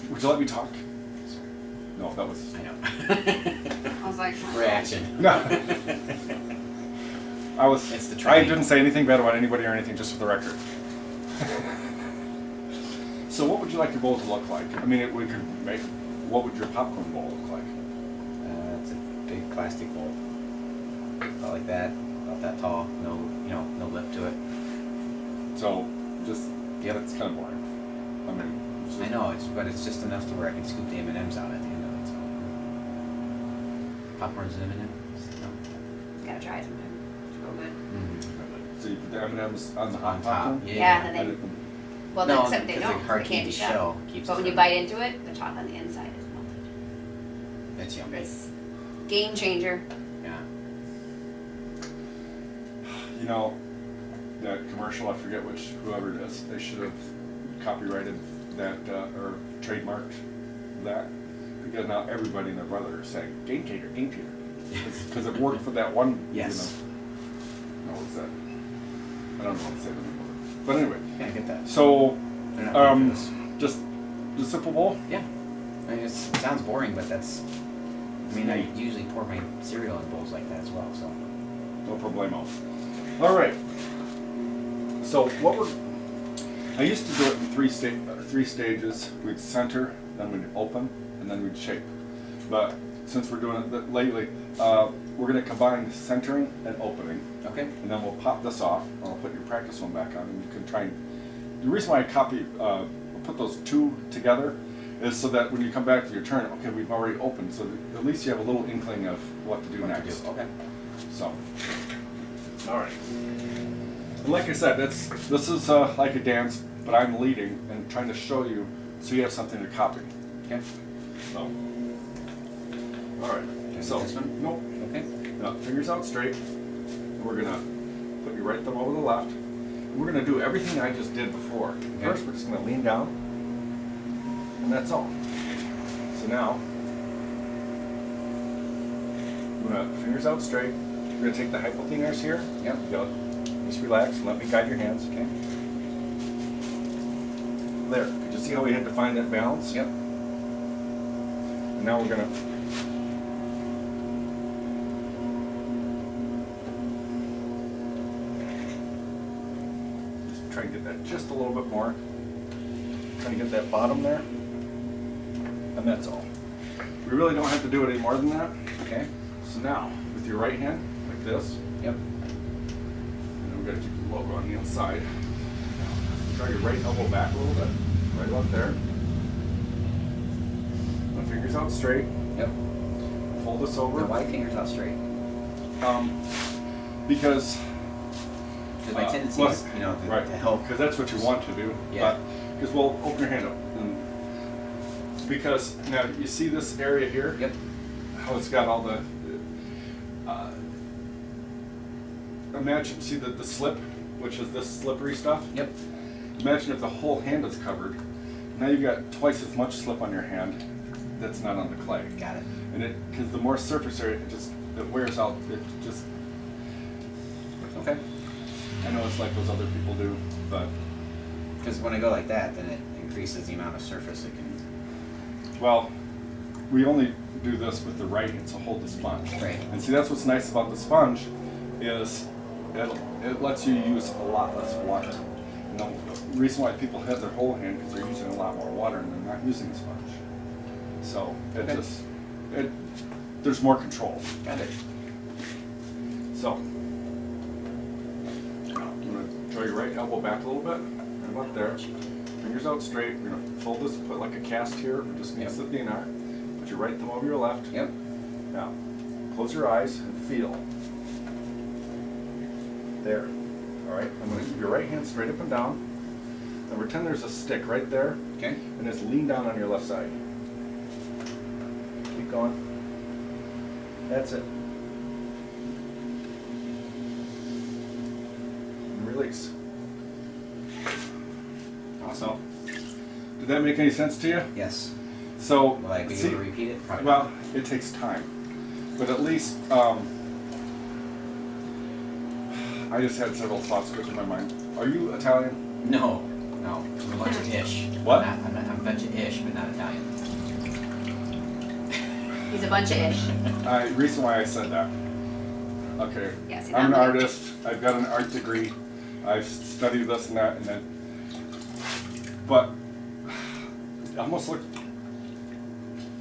would you let me talk? No, that was, I know. I was like, Reaction. no. I was, It's the I training. didn't say anything bad about anybody or anything, just for the record. So what would you like your bowl to look like? We could make, what would your popcorn bowl look like? It's a big plastic bowl. About like that. About that tall. No, no lip to it. So, just, Yep. it's kind of boring. It's just- I know, but it's just enough to where I can scoop the M&Ms out at the end of it. So. Popcorns and M&Ms. No. gotta try it sometime. It's real good. So you put the M&Ms on the On hot top. top. Yeah, and And they, it- well, No, except they because don't, the 'cause hard they can't be candy shut. shell keeps But it when you from- bite into it, the top on the inside is melted. That's yummy. It's game changer. Yeah. You know, that commercial, I forget whoever it is, they should have copyrighted that, or trademarked that. Because now everybody and their brother are saying, game changer, game changer. Because it worked for that one, Yes. you know. What was that? I don't know what to say the name of it. But anyway, Yeah, I get that. so, They're not paying for this. just the simple bowl. Yeah. I mean, it sounds boring, but that's. I mean, I usually pour my cereal in bowls like that as well, so. No problemo. All right. So I used to do it in three stages. We'd center, then we'd open, and then we'd shape. But since we're doing it lately, we're going to combine centering and opening, Okay. and then we'll pop this off. And I'll put your practice one back on, and you can try and. The reason why I put those two together is so that when you come back to your turn, okay, we've already opened, so that at least you have a little inkling of what to do What to next. do. Okay. So, all right. And like I said, this is like a dance, but I'm leading and trying to show you so you have something to copy. Okay. So, all right. So, This one? nope. Okay. Now, fingers out straight. And we're gonna put your right thumb over the left. And we're gonna do everything I just did before. Okay. First, we're just gonna lean down, and that's all. So now, we're gonna fingers out straight. We're gonna take the hypotenuse here. Yep. You go. Just relax and let me guide your hands. Okay. There. Could you see how we had to find that balance? Yep. And now we're gonna. Just try and get that just a little bit more. Trying to get that bottom there. And that's all. We really don't have to do it any more than that. Okay. So now, with your right hand, like this, Yep. and then we're gonna keep the logo on the inside. Draw your right elbow back a little bit, right about there. My fingers out straight. Yep. Fold this over. Now, why fingers out straight? Because. Because my tendency well, is, right, to help. because that's what you want to do. Yeah. Because we'll open your hand up. And because now you see this area here? Yep. How it's got all the. Imagine, see the slip, which is this slippery stuff? Yep. Imagine if the whole hand is covered. Now you've got twice as much slip on your hand that's not on the clay. Got it. And because the more surface area, it wears out. It just. Okay. I know it's like those other people do, but Because when I go like that, then it increases the amount of surface it can. well, we only do this with the right hand, so hold the sponge. Right. And see, that's what's nice about the sponge is it lets you use a lot less water. You know, the reason why people have their whole hand because they're using a lot more water and they're not using the sponge. So Okay. there's more control. Got it. So, I'm going to draw your right elbow back a little bit, right about there. Fingers out straight. We're going to fold this, put like a cast here, or just against the thenar. Put your right thumb over your left. Yep. Now, close your eyes and feel. There. All right. I'm going to keep your right hand straight up and down. And pretend there's a stick right there, Okay. and just lean down on your left side. Keep going. That's it. And release. Awesome. Did that make any sense to you? Yes. So, Will I be see, able to repeat it? Probably well, it takes time, but at least I just had several thoughts go through my mind. Are you Italian? not. No. I'm a bunch of ish. What? I'm a bunch of ish, but not Italian. He's a bunch of ish. Reason why I said that. Okay. Yes, I'm an I'm- artist. I've got an art degree. I've studied this and that, and then. But it almost look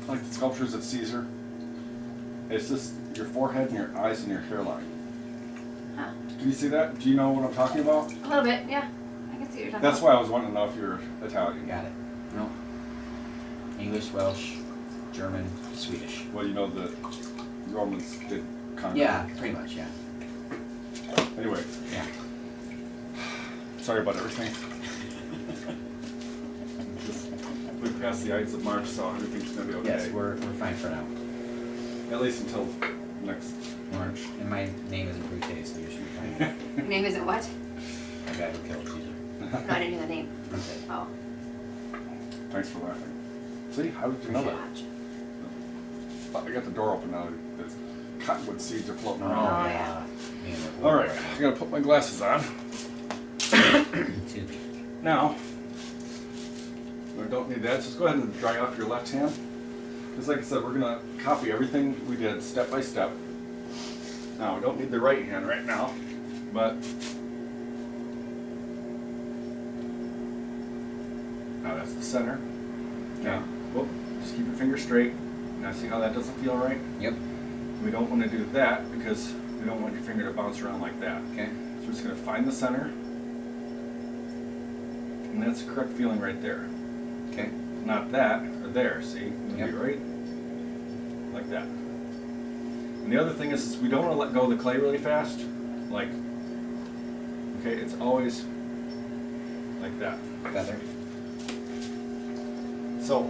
like the sculptures of Caesar. It's just your forehead and your eyes and your hairline. Huh. Can you see that? Do you know what I'm talking about? A little bit, yeah. I can see what you're talking That's about. why I was wanting to know if you're Italian. Got it. No. English, Welsh, German, Swedish. Well, you know the Romans did conquer. Yeah, pretty much, yeah. Anyway, Yeah. sorry about everything. We passed the Ides of March, so everything's gonna be okay. Yes, we're fine for now. At least until next March. And my name isn't Brute, so you should be fine. Your name isn't what? The guy who killed Caesar. No, I didn't hear the name. Okay. Oh. Thanks for laughing. See, how did you know that? Watch. I got the door open now. There's cottonwood seeds are floating Oh, around. yeah. All right, I gotta put my glasses on. Excuse me. Now, I don't need that. Just go ahead and dry off your left hand. Because like I said, we're gonna copy everything we did step by step. Now, we don't need the right hand right now, but now that's the center. Now, whoop, just keep your finger straight. Now see how that doesn't feel right? Yep. We don't want to do that because we don't want your finger to bounce around like that. Okay. So we're just going to find the center. And that's the correct feeling right there. Okay. Not that, or there, see? Yep. Right? Like that. And the other thing is we don't want to let go of the clay really fast. Like, okay, it's always like that. Feather. So,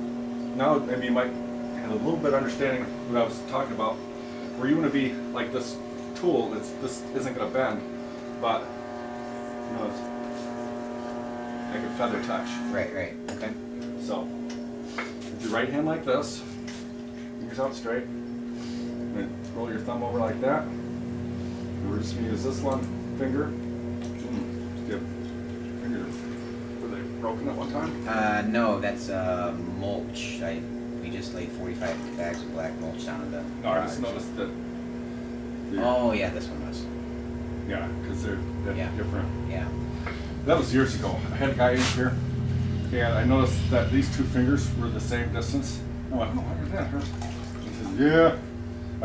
now maybe you might have a little bit of understanding of what I was talking about. Where you want to be like this tool, this isn't going to bend, but, you know, it's like a feather touch. Right. Okay. So, with your right hand like this, fingers out straight, and then roll your thumb over like that. And we're just going to use this one finger. Skip. Finger. Were they broken at one time? No, that's mulch. We just laid 45 bags of black mulch down in the No, I just garage. noticed that. Oh yeah, this one was. Yeah, because they're Yeah. different. Yeah. That was years ago. I had a guy in here, and I noticed that these two fingers were the same distance. I'm like, oh, look at that. Huh? He says, yeah,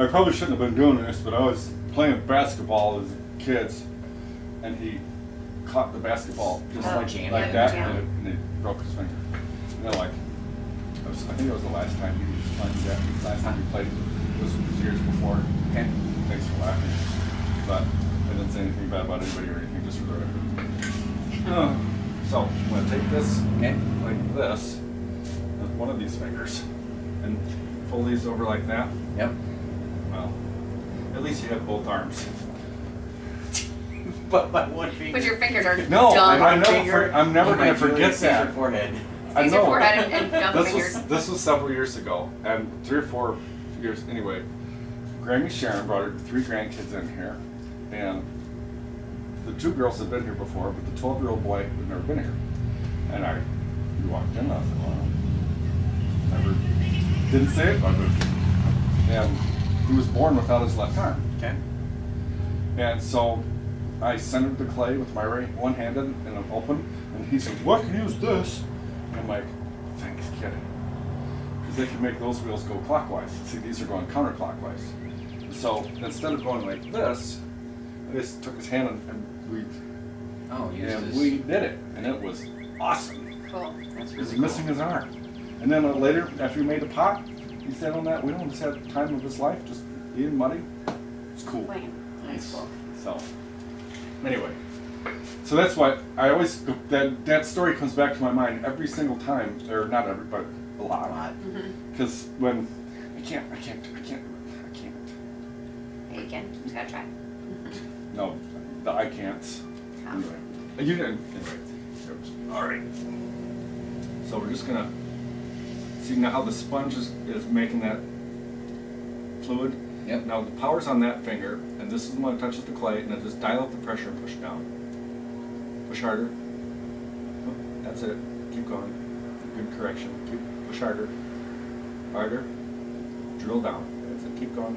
I probably shouldn't have been doing this, but I was playing basketball as kids, and he caught the basketball just Oh, like jammed it. that, Yeah. and he broke his finger. And they're like, I think it was the last time he was playing that. Last time he played was years before. Okay. Thanks for laughing. But I didn't say anything bad about anybody or anything, just for the record. So I'm going to take this Okay. like this, with one of these fingers, and fold these over like that. Yep. Well, at least you have both arms. But my one finger. But your fingers are No, dumb. I'm never going to forget that. Forehead. I Seize your know. forehead and dumb This fingers. was several years ago, and 3 or 4 years anyway. Granny Sharon brought her 3 grandkids in here, and the 2 girls had been here before, but the 12-year-old boy had never been here. And we walked in, and I was like, well, never didn't say it, but and he was born without his left arm. Okay. And so I centered the clay with my right one-handed and I'm open, and he said, "What? Use this?" And I'm like, "Thanks, kid." Because they can make those wheels go clockwise. See, these are going counterclockwise. So instead of going like this, I just took his hand and we did it, and it was awesome. Cool. That's He really was missing his arm. And then later, after we made the pot, he sat on that wheel and just had the time of his life, just being muddy. It's cool. Playing. That's cool. So, anyway, so that's why I always that story comes back to my mind every single time, or not every, but a lot. Because when I can't. Yeah, you can. You just gotta try. No, the I can't. Oh. Anyway, you didn't. Anyway, all right. So we're just gonna see now how the sponge is making that fluid. Yep. Now the power's on that finger, and this is the one that touches the clay, and then just dial up the pressure and push down. Push harder. Oh, that's it. Keep going. Good correction. Push harder. Harder. Drill down. That's it. Keep going.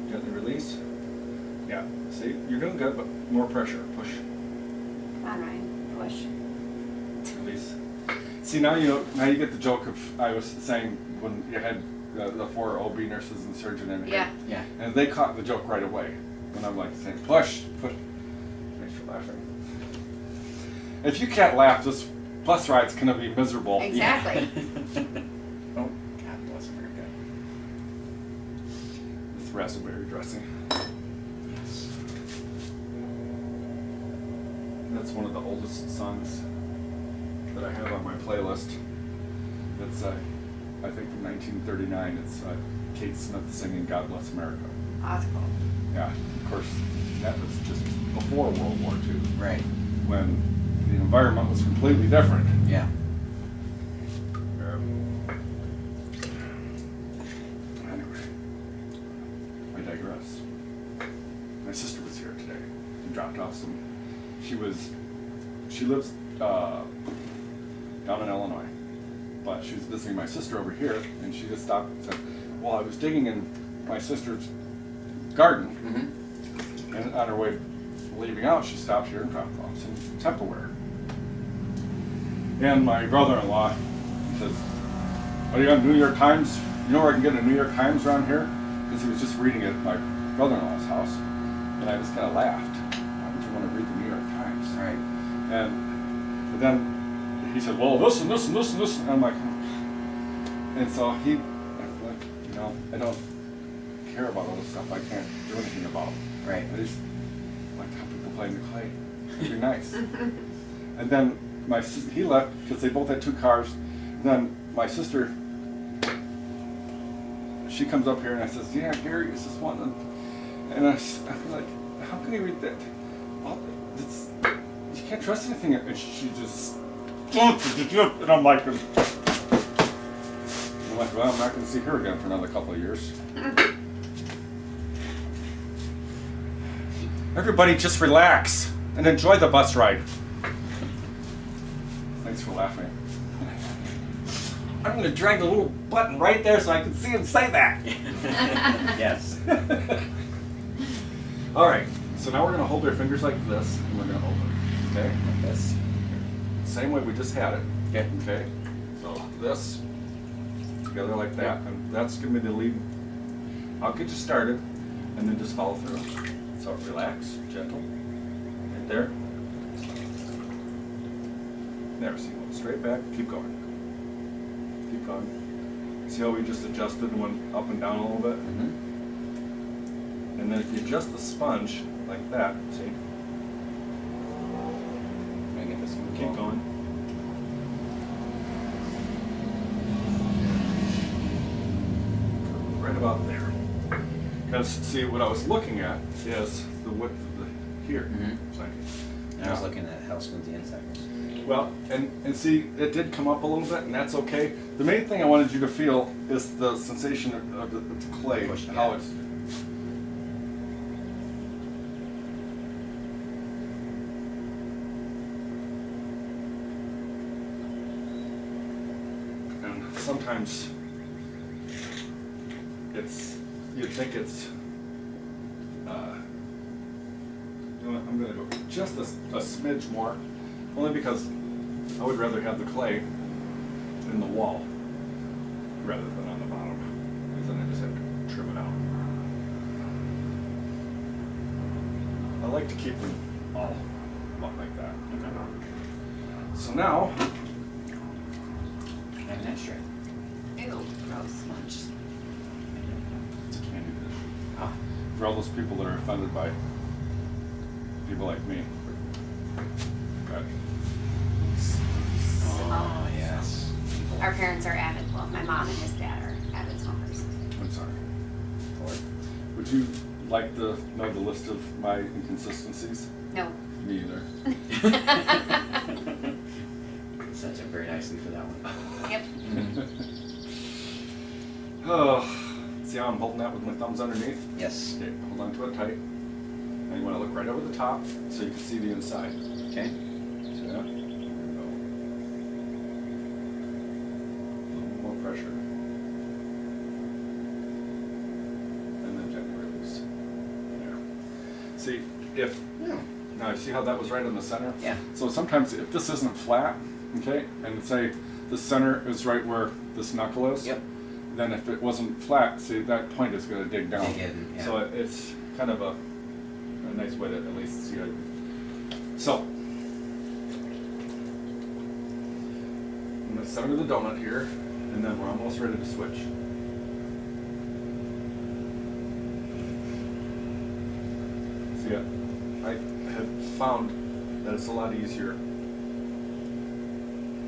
Gently release. Yeah. See, you're doing good, but more pressure. Push. Come on, Ryan. Push. Release. See, now you get the joke of I was saying when you had the 4 OB nurses and surgeon in here. Yeah. Yeah. And they caught the joke right away. When I'm like saying, push. Thanks for laughing. If you can't laugh, this bus ride's gonna be miserable. Exactly. Oh, God bless America. With raspberry dressing. That's one of the oldest songs that I have on my playlist. It's, I think from 1939. It's Kate Smith singing God Bless America. Oh, that's cool. Yeah, of course, that was just before World War II, Right. when the environment was completely different. Yeah. Anyway, I digress. My sister was here today and dropped off some. She lives down in Illinois, but she was visiting my sister over here, and she just stopped and said, well, I was digging in my sister's garden, Mm-hmm. and on her way leaving out, she stopped here and dropped off some Tupperware. And my brother-in-law says, "Are you on New York Times? You know where I can get a New York Times around here?" Because he was just reading it at my brother-in-law's house, and I just kind of laughed. Why would you want to read the New York Times? Right. But then he said, "Well, this and this and this and this," and I'm like, and so I'm like, you know, I don't care about all this stuff I can't do anything about. Right. I just like how people play in the clay. It'd be nice. And then he left because they both had 2 cars. And then my sister, she comes up here and I says, "Yeah, Gary, is this one?" And I'm like, "How can you read that? Well, you can't trust anything." And she just, and I'm like, well, I'm not going to see her again for another couple of years. Everybody just relax and enjoy the bus ride. Thanks for laughing. I'm going to drag the little button right there so I can see him say that. Yes. All right, so now we're going to hold our fingers like this, and we're going to open, okay? Like this. Same way we just had it. Okay. Okay? So this, together like that, and that's going to be the lead. I'll get you started, and then just follow through. So relax, gentle, right there. There, see, one straight back, keep going. Keep going. See how we just adjusted and went up and down a little bit? Mm-hmm. And then if you adjust the sponge like that, see? Let me get this one. Keep going. Right about there. Because, see, what I was looking at is the width of the here. Mhm. See? And I was looking at how smooth the inside was. Well, and see, it did come up a little bit, and that's okay. The main thing I wanted you to feel is the sensation of the clay, Push, how yeah. it's. And sometimes you'd think it's, you know what, I'm gonna go just a smidge more, only because I would rather have the clay in the wall rather than on the bottom, because then I just have to trim it out. I like to keep them all about like that. So now, And that's straight. Ew, gross. it's a candy dish. Ah. For all those people that are offended by people like me. But Oh, yes. Our parents are avid, well, my mom and his dad are avid smokers. I'm sorry. Would you like to know the list of my inconsistencies? No. Me either. Sets up very nicely for that one. Yep. Oh, see how I'm holding that with my thumbs underneath? Yes. Okay, hold on to it tight. And you want to look right over the top so you can see the inside. Okay. See that? There we go. A little more pressure. And then gently release. There. See, now you see how that was right in the center? Yeah. So sometimes if this isn't flat, okay, and say the center is right where this knuckle is, Yep. then if it wasn't flat, see that point is going to dig down. Dig in, yeah. So it's kind of a nice way to at least see it. So I'm going to center the donut here, and then we're almost ready to switch. See, I have found that it's a lot easier.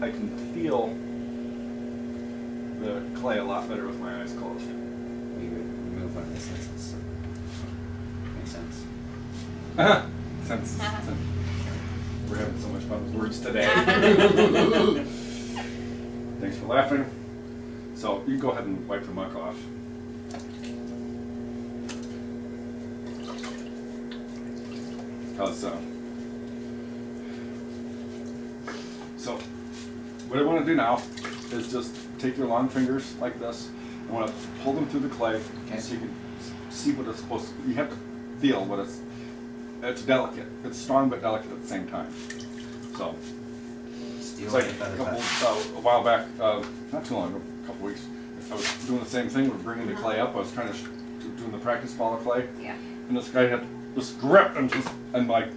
I can feel the clay a lot better with my eyes closed. We would remove one of the senses. Makes sense. Sense. We're having so much fun with words today. Thanks for laughing. So you can go ahead and wipe the muck off. How's so what I want to do now is just take your long fingers like this. I want to pull them through the clay so you can see what it's supposed to. You have to feel what it's delicate. It's strong but delicate at the same time. So Steel it's like with feather a touch. while back, not too long ago, a couple weeks, I was doing the same thing with bringing the clay up. I was trying to doing the practice ball of clay. Yeah. And this guy had this grip and like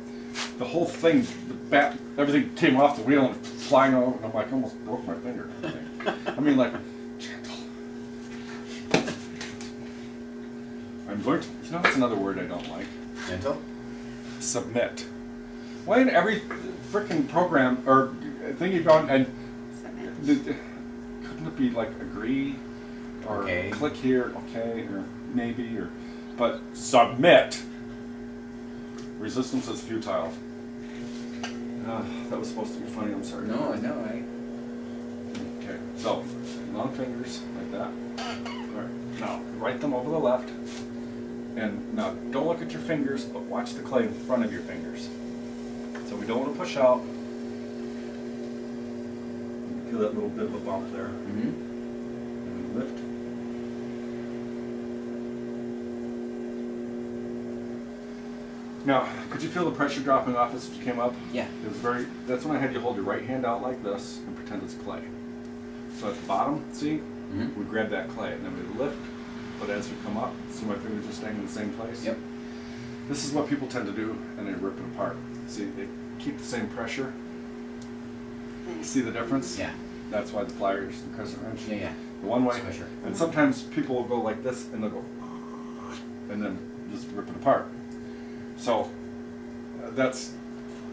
the whole thing, the bat, everything came off the wheel and flying over, and I'm like, almost broke my finger. I mean, like, gentle. I'm going to, that's another word I don't like. Gentle? Submit. Why in every freaking program or thing you've gone and couldn't it be like agree or Okay. click here, okay, or maybe, or but submit. Resistance is futile. That was supposed to be funny. I'm sorry. No. Okay, so long fingers like that. All right. Now right them over the left, and now don't look at your fingers, but watch the clay in front of your fingers. So we don't want to push out. Feel that little bit of a bump there. Mm-hmm. And lift. Now, could you feel the pressure dropping off as you came up? Yeah. It was that's when I had you hold your right hand out like this and pretend it's clay. So at the bottom, see, Mm-hmm. we grab that clay and then we lift, but as we come up, see my fingers are staying in the same place? Yep. This is what people tend to do and they rip it apart. See, they keep the same pressure. See the difference? Yeah. That's why the pliers, the crescent wrench. Yeah. The one way. Squisher. And sometimes people will go like this and they'll go, and then just rip it apart. So that's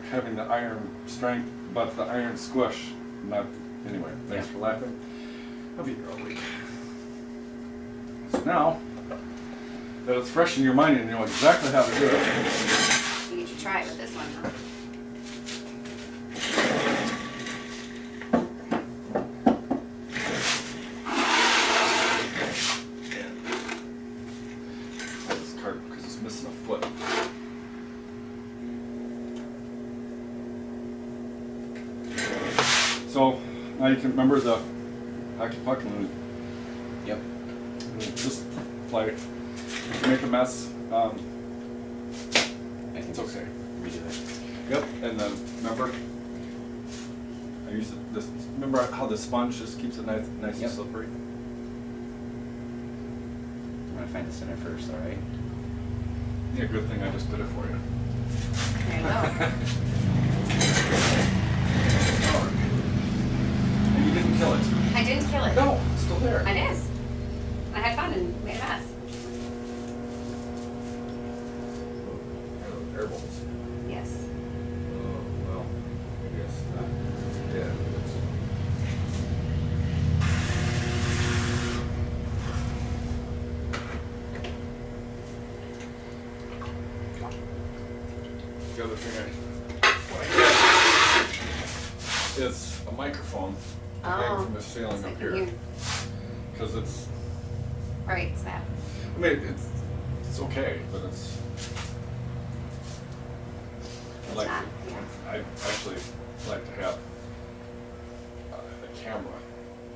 having the iron strength, but the iron squish. Not anyway. Thanks for laughing. I'll be here all week. So now that it's fresh in your mind and you know exactly how to do it. You need to try it with this one, huh? This card because it's missing a foot. So now you can remember the hockey puck and Yep. just play. If you make a mess, I think it's okay. redo it. Yep, and then remember, I use this. Remember how the sponge just keeps it nice Yep. and slippery. I'm gonna find the center first, all right? Yeah, good thing I just did it for you. There you go. And you didn't kill it. I didn't kill it. No, it's still there. It is. I had fun and made a mess. Air balls. Yes. Well, I guess not. Yeah. The other thing is a microphone hanging from the ceiling up here. Because it's, Right, it's that. I mean, it's okay, but it's It's like not, yeah. I actually like to have a camera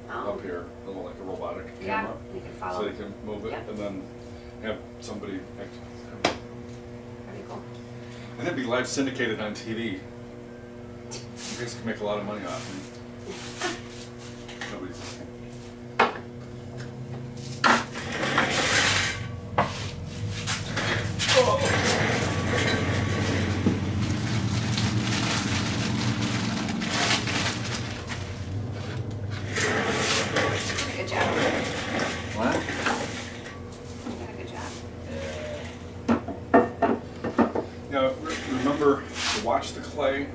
Oh. up here, a little like a robotic Yeah, camera, you can follow. so you can move it Yep. and then have somebody. Pretty cool. And it'd be live syndicated on TV. You guys can make a lot of money off me. Nobody's listening. Good job. What? You did a good job. Now, remember to watch the clay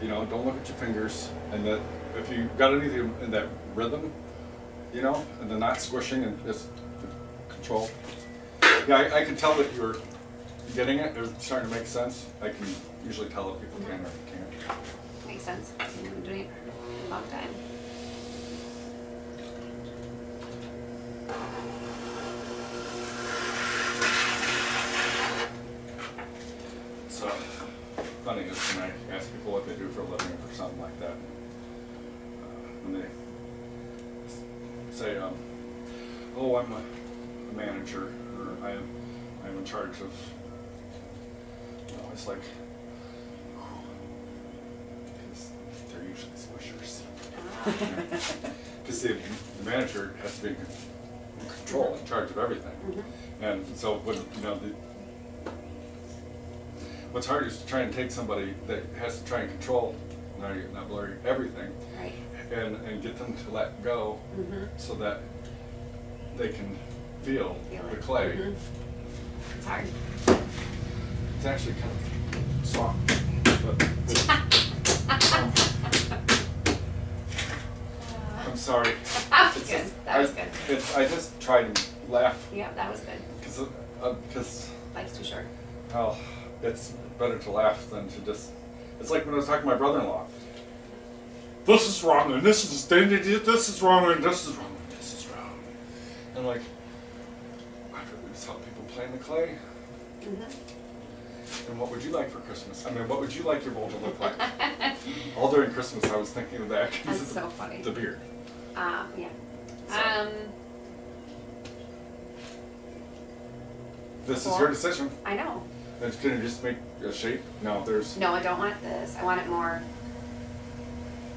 You know, don't look at your fingers, and that if you got anything in that rhythm, you know, and the not squishing and just control. Yeah, I can tell that you're getting it. It's starting to make sense. I can usually tell if people can or can't. Makes sense. I've been doing it for a long time. So funny is when I ask people what they do for a living or something like that, when they say, "Oh, I'm a manager," or I'm in charge of," you know, it's like, because they're usually swishers. Because the manager has to be in control, in charge of everything, and so when you know what's hard is to try and take somebody that has to try and control, not blurry, everything, Right. and get them to let go so that they can feel Feel the it. clay. It's hard. It's actually kind of soft, but I'm sorry. That was It's good. just- That was good. I just try to laugh Yeah, that was good. because Life's too short. well, it's better to laugh than to just. It's like when I was talking to my brother-in-law. This is wrong, and this is wrong, and this is wrong, and this is wrong. And I'm like, I'd rather just help people play in the clay. And what would you like for Christmas? I mean, what would you like your bowl to look like? All during Christmas, I was thinking of that. 'Cause That's of so funny. The beard. Yeah. So- This is Cool. your decision. I know. Then can you just make a shape? No, there's. No, I don't want this. I want it more.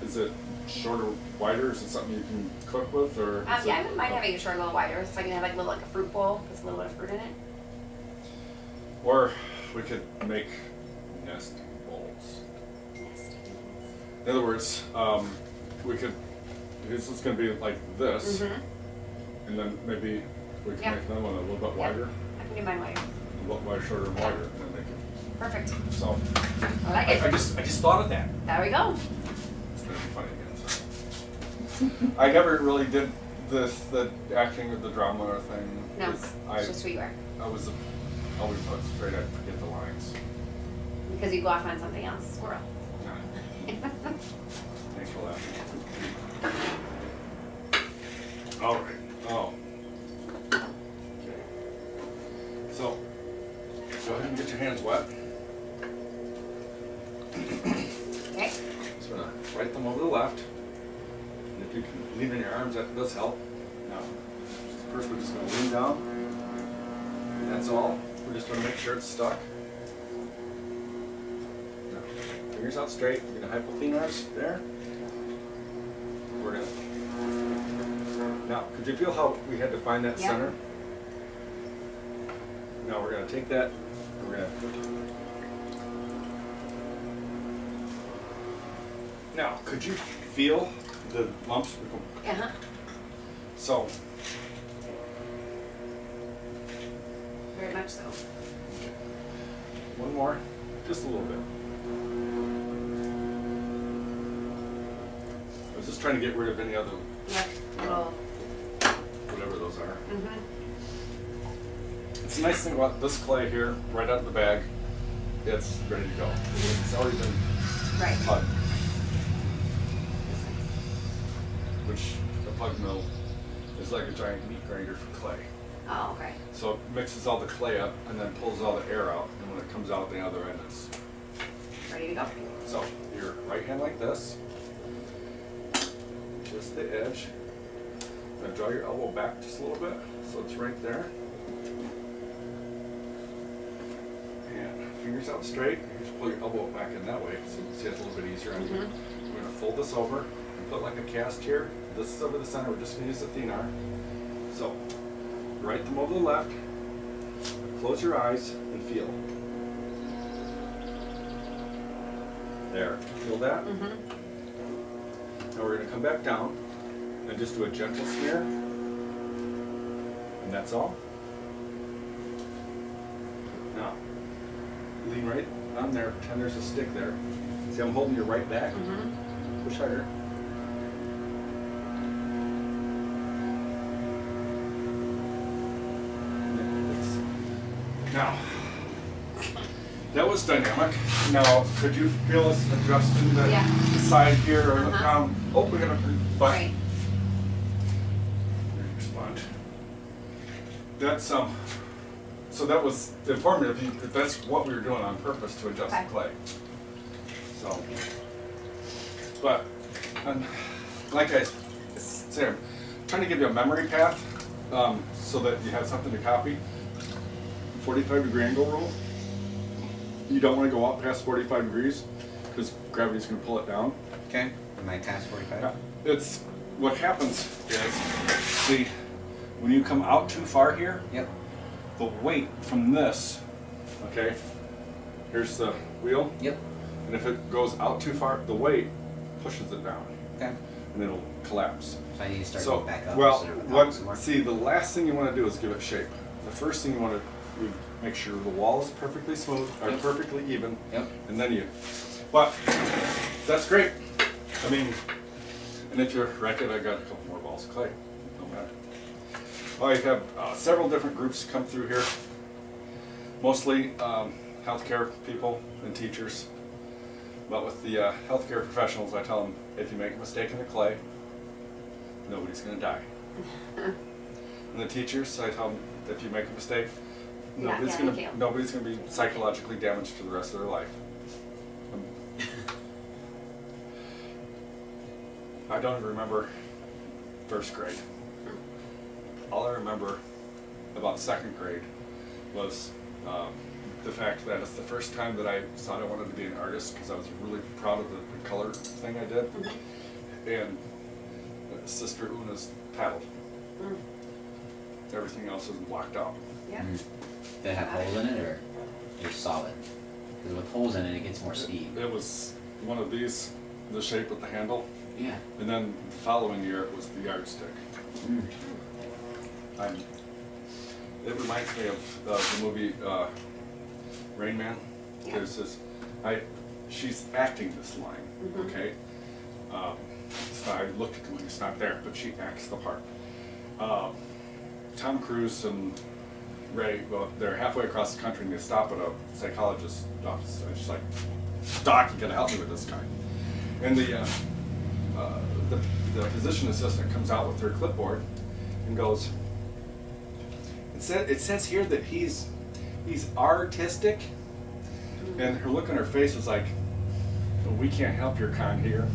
Is it shorter, wider? Is it something you can cook with, or? is Yeah, I it- wouldn't mind having it short, a little wider, so I can have like a fruit bowl with a little bit of fruit in it. Or we could make nest bowls. In other words, we could. This is going to be like this, and then maybe we can Yeah. make another one a little bit Yeah. wider, I can do mine wider. a little wider, shorter, and wider, and then make it. Perfect. So I like I it. just thought of that. There we go. It's going to be funny again. So. I never really did the acting or the drama thing. No, 'Cause it's just who you are. I was always afraid I'd forget the lines. Because you go off on something else. Squirrel. Thanks for laughing. All right. Oh. Okay. So, go ahead and get your hands wet. Okay. Just gonna right them over the left. And if you can lean in your arms, that does help. Now, first we're just gonna lean down. And that's all. We're just gonna make sure it's stuck. Now, fingers out straight. You're gonna hypothenar there. We're gonna. Now, could you feel how we had to find that Yeah. center? Now we're gonna take that. And we're gonna. Now, could you feel the lumps? Uh-huh. So, Very much so. one more, just a little bit. I was just trying to get rid of any other, Yep. Little. whatever those are. Mm-hmm. It's a nice thing about this clay here, right out of the bag, it's ready to go. It's already been Right. pugged, which a pug mill is like a giant meat grinder for clay. Oh, okay. So it mixes all the clay up and then pulls all the air out, and when it comes out the other end, it's. Ready to go. So your right hand like this, just the edge. Now draw your elbow back just a little bit, so it's right there. And fingers out straight. You just pull your elbow back in that way, so you can see it's a little bit easier on you. We're gonna fold this over and put like a cast here. This is over the center. We're just gonna use the thenar. So right thumb over the left. Close your eyes and feel. There. Feel that? Mm-hmm. Now we're going to come back down and just do a gentle smear. And that's all. Now, lean right on there, pretend there's a stick there. See, I'm holding your right back. Mm-hmm. Push harder. Now, that was dynamic. Now, could you feel us adjusting the Yeah. side here or Uh-huh. down? Oh, we're gonna, but Right. respond. That's so that was informative. That's what we were doing on purpose to adjust Okay. the clay. So, but like I said, I'm trying to give you a memory path so that you have something to copy. 45-degree angle rule. You don't want to go out past 45 degrees because gravity's going to pull it down. Okay. Am I past 45? Yeah, it's what happens is, see, when you come out too far here, Yep. the weight from this, okay, here's the wheel, Yep. and if it goes out too far, the weight pushes it down, Okay. and it'll collapse. So I need to start So, going back up. well, instead of out some more. see, the last thing you want to do is give it shape. The first thing you want to do, make sure the wall is perfectly smooth, or Yep. perfectly even, Yep. and then but that's great. I mean, and if you're wreck it, I got a couple more balls of clay. No matter. I have several different groups come through here, mostly healthcare people and teachers. But with the healthcare professionals, I tell them, if you make a mistake in the clay, nobody's going to die. And the teachers, I tell them, if you make a mistake, Yeah, nobody's thank you. going to be psychologically damaged for the rest of their life. I don't even remember first grade. All I remember about second grade was the fact that it's the first time that I thought I wanted to be an artist because I was really proud of the color thing I did. And Sister Una's paddle. Everything else is blocked out. Yeah. Did it have holes in it or just solid? Because with holes in it, it gets more speed. It was one of these, the shape of the handle, Yeah. and then the following year it was the yardstick. It reminds me of the movie Rain Man. Yeah. There's this, she's acting this line, okay? So I looked at the movie, it's not there, but she acts the part. Tom Cruise and Ray, well, they're halfway across the country and they stop at a psychologist's office. And she's like, Doc, you gotta help me with this guy. And the physician assistant comes out with her clipboard and goes, it says here that he's artistic. And her look on her face was like, well, we can't help your kind here.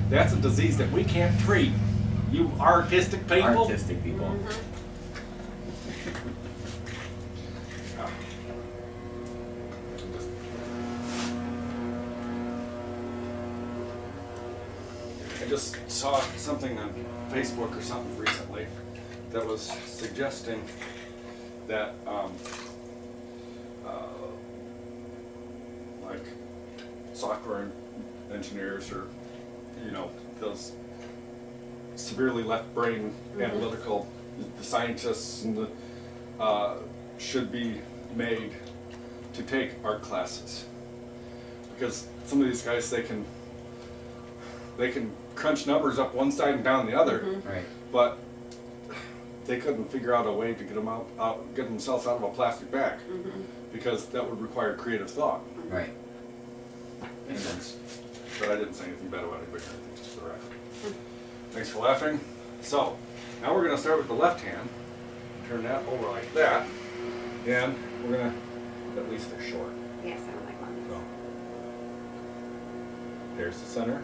That's a disease that we can't treat. You artistic people. Artistic people. Yeah. I just saw something on Facebook or something recently that was suggesting that like software engineers or those severely left brain analytical, the scientists and the should be made to take art classes because some of these guys they can crunch numbers up one side and down the other, Right. but they couldn't figure out a way to get get themselves out of a plastic bag because that would require creative thought. Right. Makes sense. But I didn't say anything bad about anybody, just for the record. Thanks for laughing. So, now we're going to start with the left hand. Turn that over like that. And we're going to, at least they're short. Yes, I don't like long So, ones. there's the center.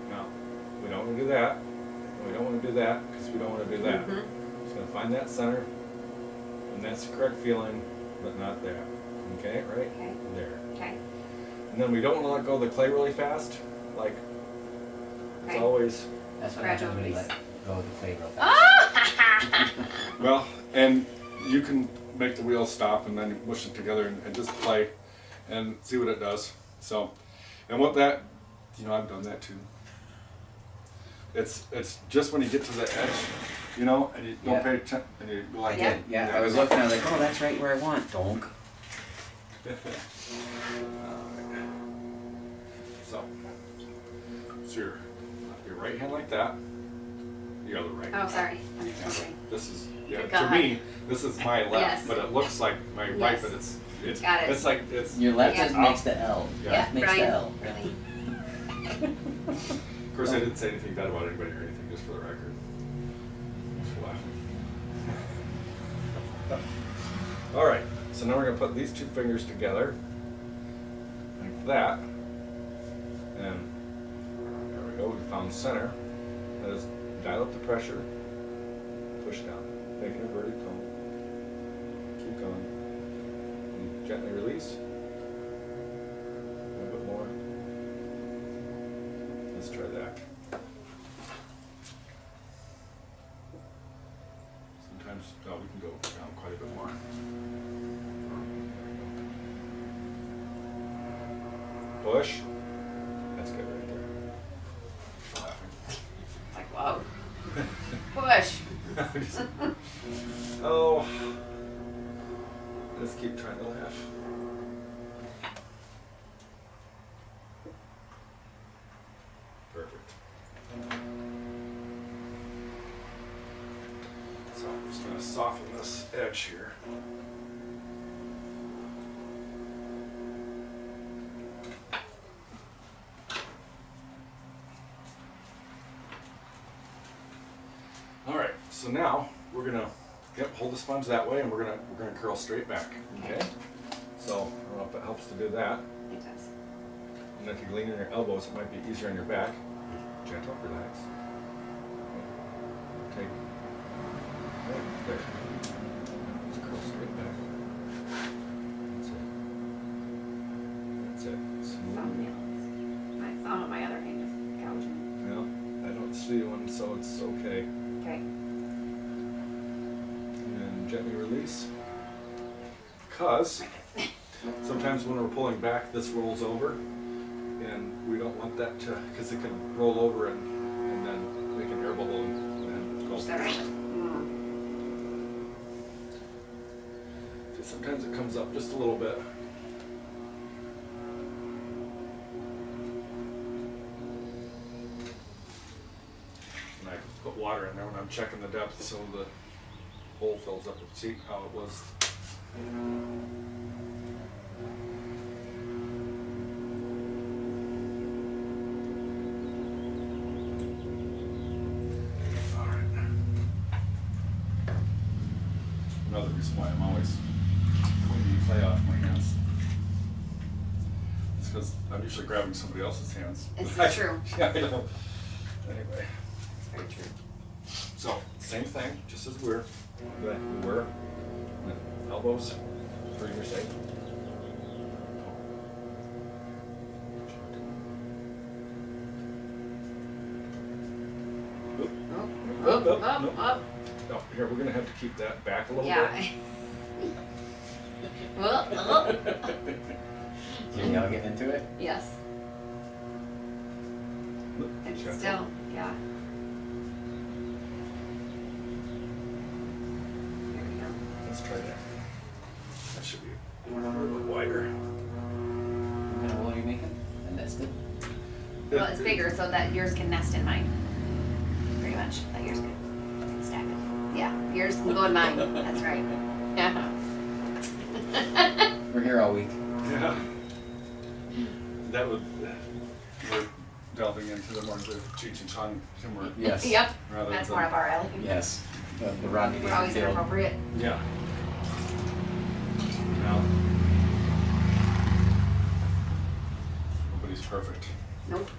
Now, we don't want to do that. We don't want to do that because we don't want to do that. Just going to find that center. And that's the correct feeling, but not that. Okay, right? Okay. There. Okay. And then we don't want to let go of the clay really fast. Like, it's Okay. always, That's what Gradual happens when you release. let go of the clay real fast. Oh! well, and you can make the wheel stop and then mush it together and just play and see what it does. So, and what that, I've done that too. It's just when you get to the edge, and you don't Yeah. pay attention, and you go I like Yeah. did. Yeah. I was looking. I was like, oh, that's right where I want. Donk. So your right hand like that, the other right. Oh, sorry. Okay. This is, yeah, Good to God. me, this is my left, Yes. but it looks like my right, Yes. but it's Got it. it's like it's. Your left Yeah. is makes the L. Yeah. Left makes the Brian, L. really? Of course, I didn't say anything bad about anybody or anything, just for the record. Just for laughing. All right, so now we're gonna put these two fingers together, like that, and there we go. We found center. That is, dial up the pressure, push down, make an inverted cone. Keep going. And gently release. A little bit more. Let's try that. Sometimes, we can go down quite a bit more. Push. That's good right there. Laughing. It's like, whoa. Push. Oh. Let's keep trying to laugh. Perfect. So I'm just going to soften this edge here. All right, so now we're gonna hold the sponge that way, and we're gonna curl straight back. Okay. So I don't know if it helps to do that. It does. And if you lean on your elbows, it might be easier on your back. Gentle, relax. Take. Right there. Let's curl straight back. That's it. That's it. Smooth. Thumbnails. My thumb on my other hand is gouging. No, I don't see one, so it's okay. Okay. And gently release. Because sometimes when we're pulling back, this rolls over, and we don't want that to, because it can roll over and then make an air bubble and then go. Is that right? So sometimes it comes up just a little bit. And I put water in there when I'm checking the depth so the hole fills up. See how it was. All right. Another reason why I'm always cleaning clay off my hands. It's because I'm usually grabbing somebody else's hands. This is true. Yeah, I know. Anyway, It's very true. so same thing, just as we were. And then elbows for your sake. Oop. Up, Nope, up, nope. up. No, here, we're gonna have to keep that back a little Yeah. bit. Can y'all get into it? Yes. It's Gentle. still, yeah. There we go. Let's try that. That should be a little wider. What kind of wool are you making? A nested? Well, it's bigger so that yours can nest in mine. Pretty much. That yours can stack it. Yeah, yours can go in mine. That's right. Yeah. We're here all week. Yeah. That would, we're delving into the more the Cheech and Chong humor. Yes. Yep. Rather That's than- more of our alley. Yes. The Rodney We're always Dangerfield. inappropriate. Yeah. Now, nobody's perfect. Nope.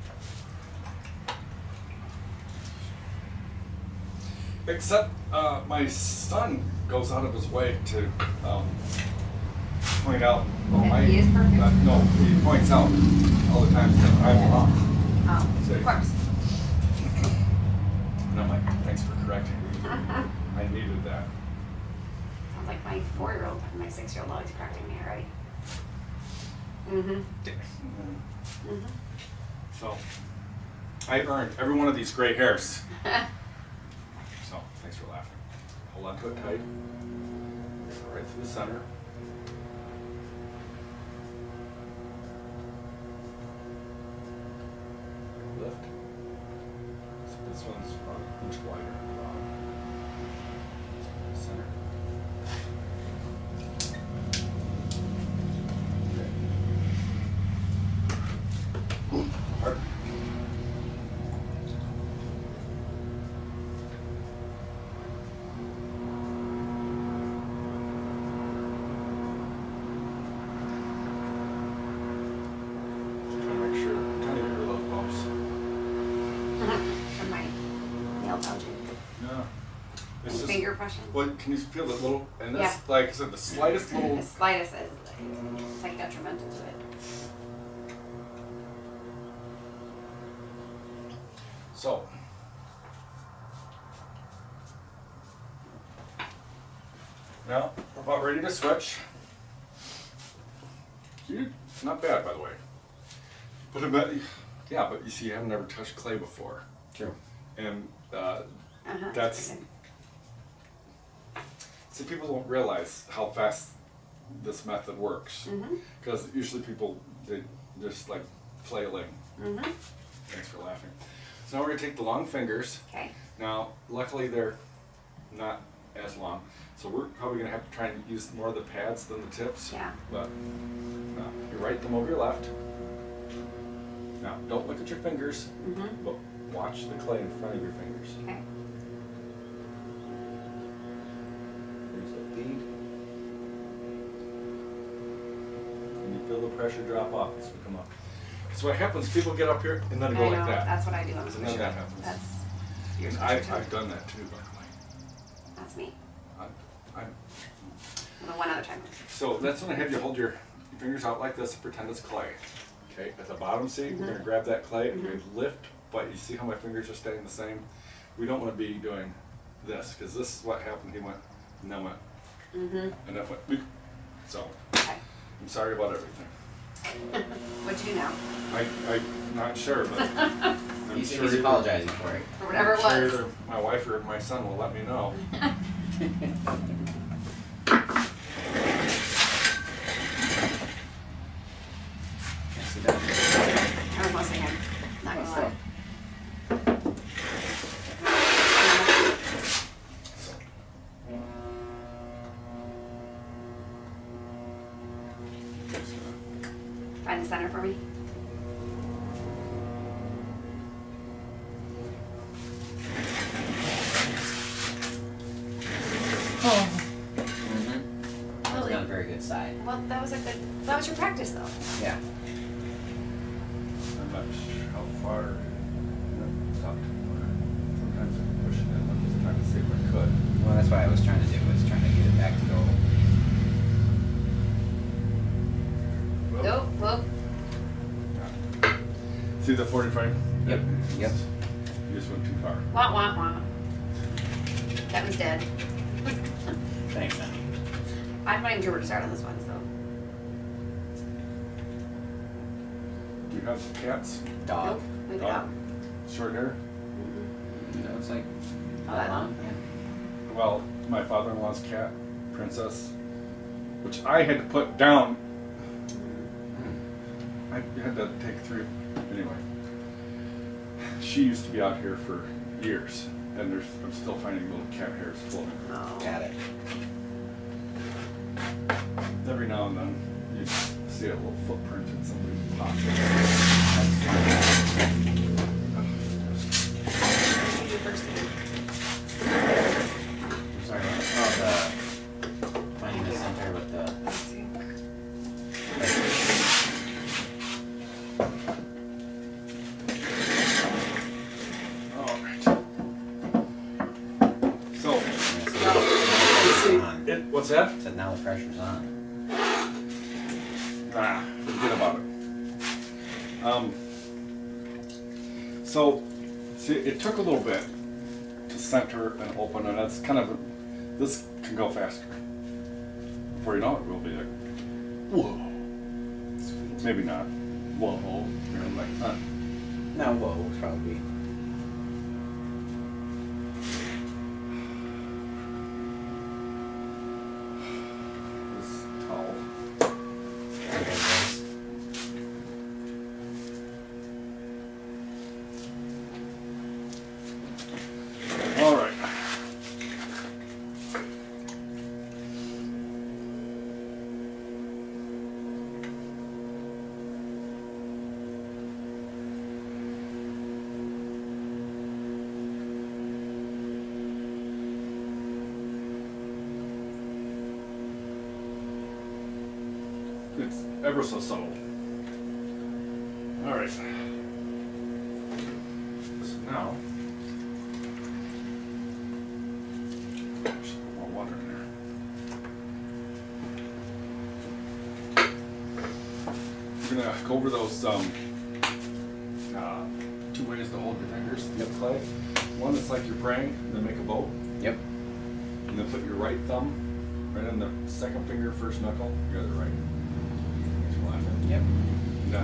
Except my son goes out of his way to point out. That he is perfect? No, he points out all the time that I'm wrong. Oh, Say. of course. And I'm like, thanks for correcting me. I needed that. Sounds like my 4-year-old and my 6-year-old always correcting me already. Mm-hmm. Mm-hmm. So, I earned every one of these gray hairs. So, thanks for laughing. Hold on to it tight. Right through the center. Lift. This one's much wider. Center. Hard. Trying to make sure, trying to get rid of those bumps. From my nail polish. Yeah. It's just, Finger brushing. well, can you feel the little, and this, Yeah. like I said, the slightest little, The slightest is it's like detrimental to it. so. Now, we're about ready to switch. Not bad, by the way. But yeah, but you see, I've never touched clay before. True. And That's that's, see, people don't realize how fast this method works. Mm-hmm. Because usually people, they just like flailing. Mm-hmm. Thanks for laughing. So now we're gonna take the long fingers. Okay. Now, luckily they're not as long, so we're probably gonna have to try and use more of the pads than the tips. Yeah. But your right thumb over your left. Now, don't look at your fingers, Mm-hmm. but watch the clay in front of your fingers. Okay. There's a bead. And you feel the pressure drop off as we come up. So what happens, people get up here and then go I like know. that. That's what I do on the And then that happens. That's And yours. I've done that too, by the way. That's me. I'm Well, one other time. So that's when I have you hold your fingers out like this and pretend it's clay. Okay, at the bottom, see, we're gonna grab that clay and we lift, but you see how my fingers are staying the same? We don't wanna be doing this, because this is what happened, he went, and then went, Mm-hmm. and then went, "Oop." So, Okay. I'm sorry about everything. What'd you do now? I'm not sure, but I'm He's sure either- apologizing for it. Or whatever it I'm sure was. either my wife or my son will let me know. Nicely done. I was mostly him. Not gonna lie. So. Just gonna Find the center for me. Mm-hmm. That was Really? on a very good side. Well, that was a good. That was your practice, though. Yeah. I'm not sure how far. Stop too far. Sometimes I push it in. I'm just trying to see if I could. Well, that's what I was trying to do, was trying to get it back to go. Whoop. Nope. Whoop. Yeah. See the 45? Yep. Yep. You just went too far. Wah wah wah. That one's dead. Thanks, honey. I'm waiting for her to start on this one, so. Do you have cats? Dog. Nope. Leave it Dog? out. Short hair? That looks like Oh, that long. Yeah. Well, my father-in-law's cat, Princess, which I had to put down. I had to take 3. Anyway, she used to be out here for years, and I'm still finding little cat hairs floating. Oh. Got it. Every now and then, you see a little footprint in somebody's pocket. You do first thing. Sorry. Oh, the finding the center with the. Alright. So, what's that? Said now the pressure's on. Nah, forget about it. So, see, it took a little bit to center and open, and that's kind of, this can go faster. Before you know it, we'll be like, whoa. Maybe not. Whoa. You're like, huh. No, whoa, it's probably. This towel. it's ever so subtle. All right. So now, just put more water in there. We're gonna go over those 2 ways to hold your fingers in the clay. One is like you're praying, and then make a bow, Yep. and then put your right thumb right on the second finger, first knuckle. Your other right. Thanks for laughing. Yep. No.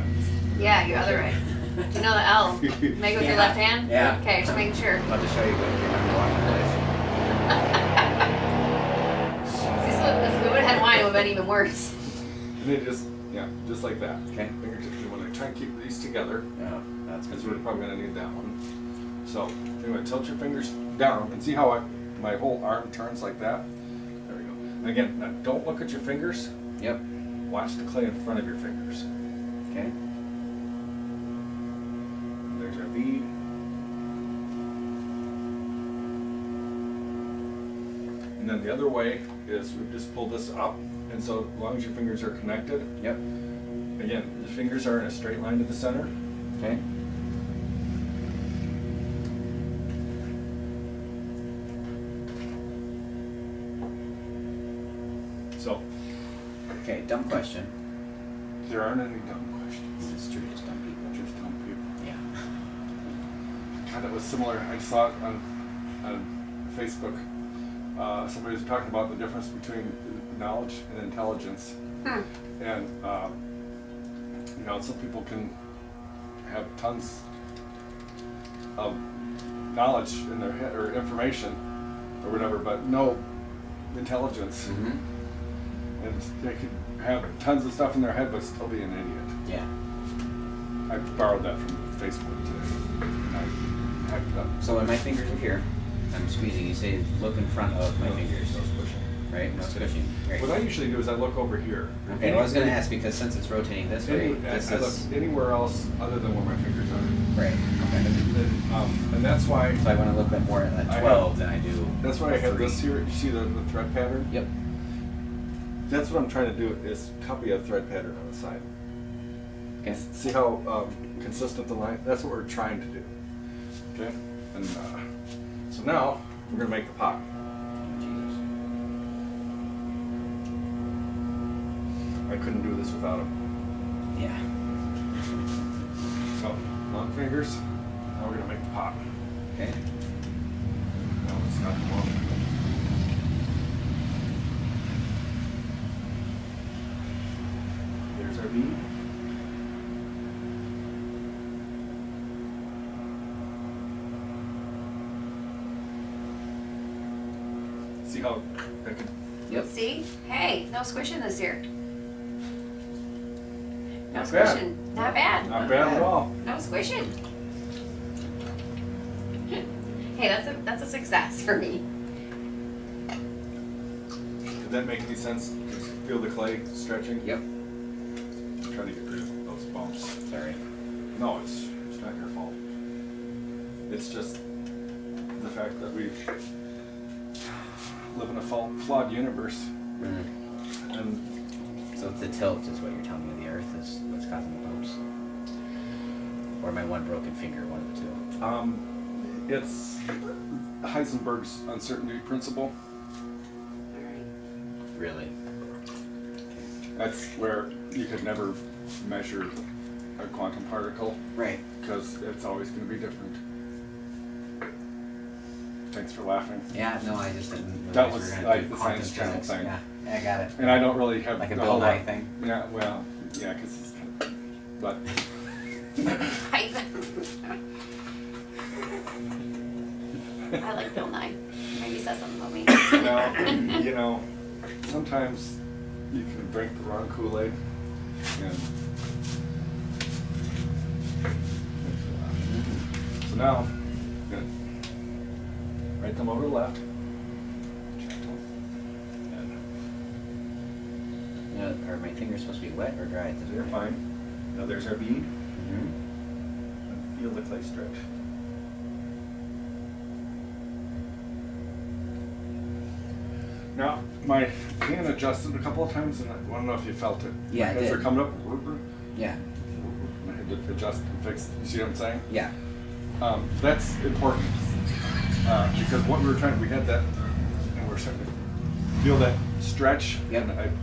Yeah, your other right. Do you know the L? Make it with your Yeah. left hand? Yeah. Okay, just making sure. About to show you what you're gonna watch See, so if we would have had wine, it would have been even worse. And then just like that. Okay. Fingertips. You want to try and keep these together Yeah, that's because good. we're probably going to need that one. So you're going to tilt your fingers down and see how my whole arm turns like that. There we go. And again, now don't look at your fingers. Yep. Watch the clay in front of your fingers. Okay. There's our bead. And then the other way is we just pull this up, and so as long as your fingers are connected, Yep. again, the fingers are in a straight line to the center. Okay. So Okay, dumb question. there aren't any dumb questions. It's true, just dumb people. Just dumb people. Yeah. God, that was similar. I saw it on Facebook. Somebody was talking about the difference between knowledge and intelligence. And, some people can have tons of knowledge in their head or information or whatever, but no intelligence. Mm-hmm. And they could have tons of stuff in their head but still be an idiot. Yeah. I borrowed that from Facebook today. And I hacked it up. So when my fingers are here, I'm squeezing. You say look in front of my No, fingers, no squishing. right? No squishing. Great. What I usually do is I look over here. Okay, well, I was going to ask because since it's rotating this way, this I look is anywhere else other than where my fingers are. right. Okay. And that's why So I want to look at more at 12 than I do. that's why I had 3. this here. You see the thread pattern? Yep. That's what I'm trying to do is copy a thread pattern on the side. Okay. See how consistent the line? That's what we're trying to do. Okay? And so now we're going to make the pot. Jesus. I couldn't do this without him. Yeah. So, long fingers. Now we're going to make the pot. Okay. No, it's not long. There's our bead. See how I can. Yep. See? Hey, no squishing this year. No Not bad. squishing. Not bad. Not bad at all. No squishing. Hey, that's a success for me. Did that make any sense? Just feel the clay stretching? Yep. Try to get rid of those bumps. Sorry. No, it's not your fault. It's just the fact that we live in a flawed universe, Mm-hmm. and So the tilt is what you're telling me. The Earth is what's causing the bumps, or my one broken finger, one of the two. it's Heisenberg's uncertainty principle. Really? That's where you could never measure a quantum particle Right. because it's always going to be different. Thanks for laughing. Yeah. No, I just didn't. Realize That we was were gonna like do the quantum Science Channel physics. thing. Yeah. I got it. And I don't really have Like a the Bill whole Nye lot- thing? Yeah, well, yeah, because it's kind of, but I like Bill Nye. Maybe he says something about me. well, sometimes you can drink the wrong Kool-Aid and so now I'm gonna right thumb over to the left. Gentle. And You know, are my fingers supposed to be wet or dry at this they're point? fine. Now there's our bead. Mm-hmm. And feel the clay stretch. Now, my hand adjusted a couple of times, and I don't know if you felt it. Yeah, my I hands did. are coming up. Yeah. I had to adjust and fix. You see what I'm saying? Yeah. That's important because what we were trying, we had that, and we were starting to feel that stretch. Yep. And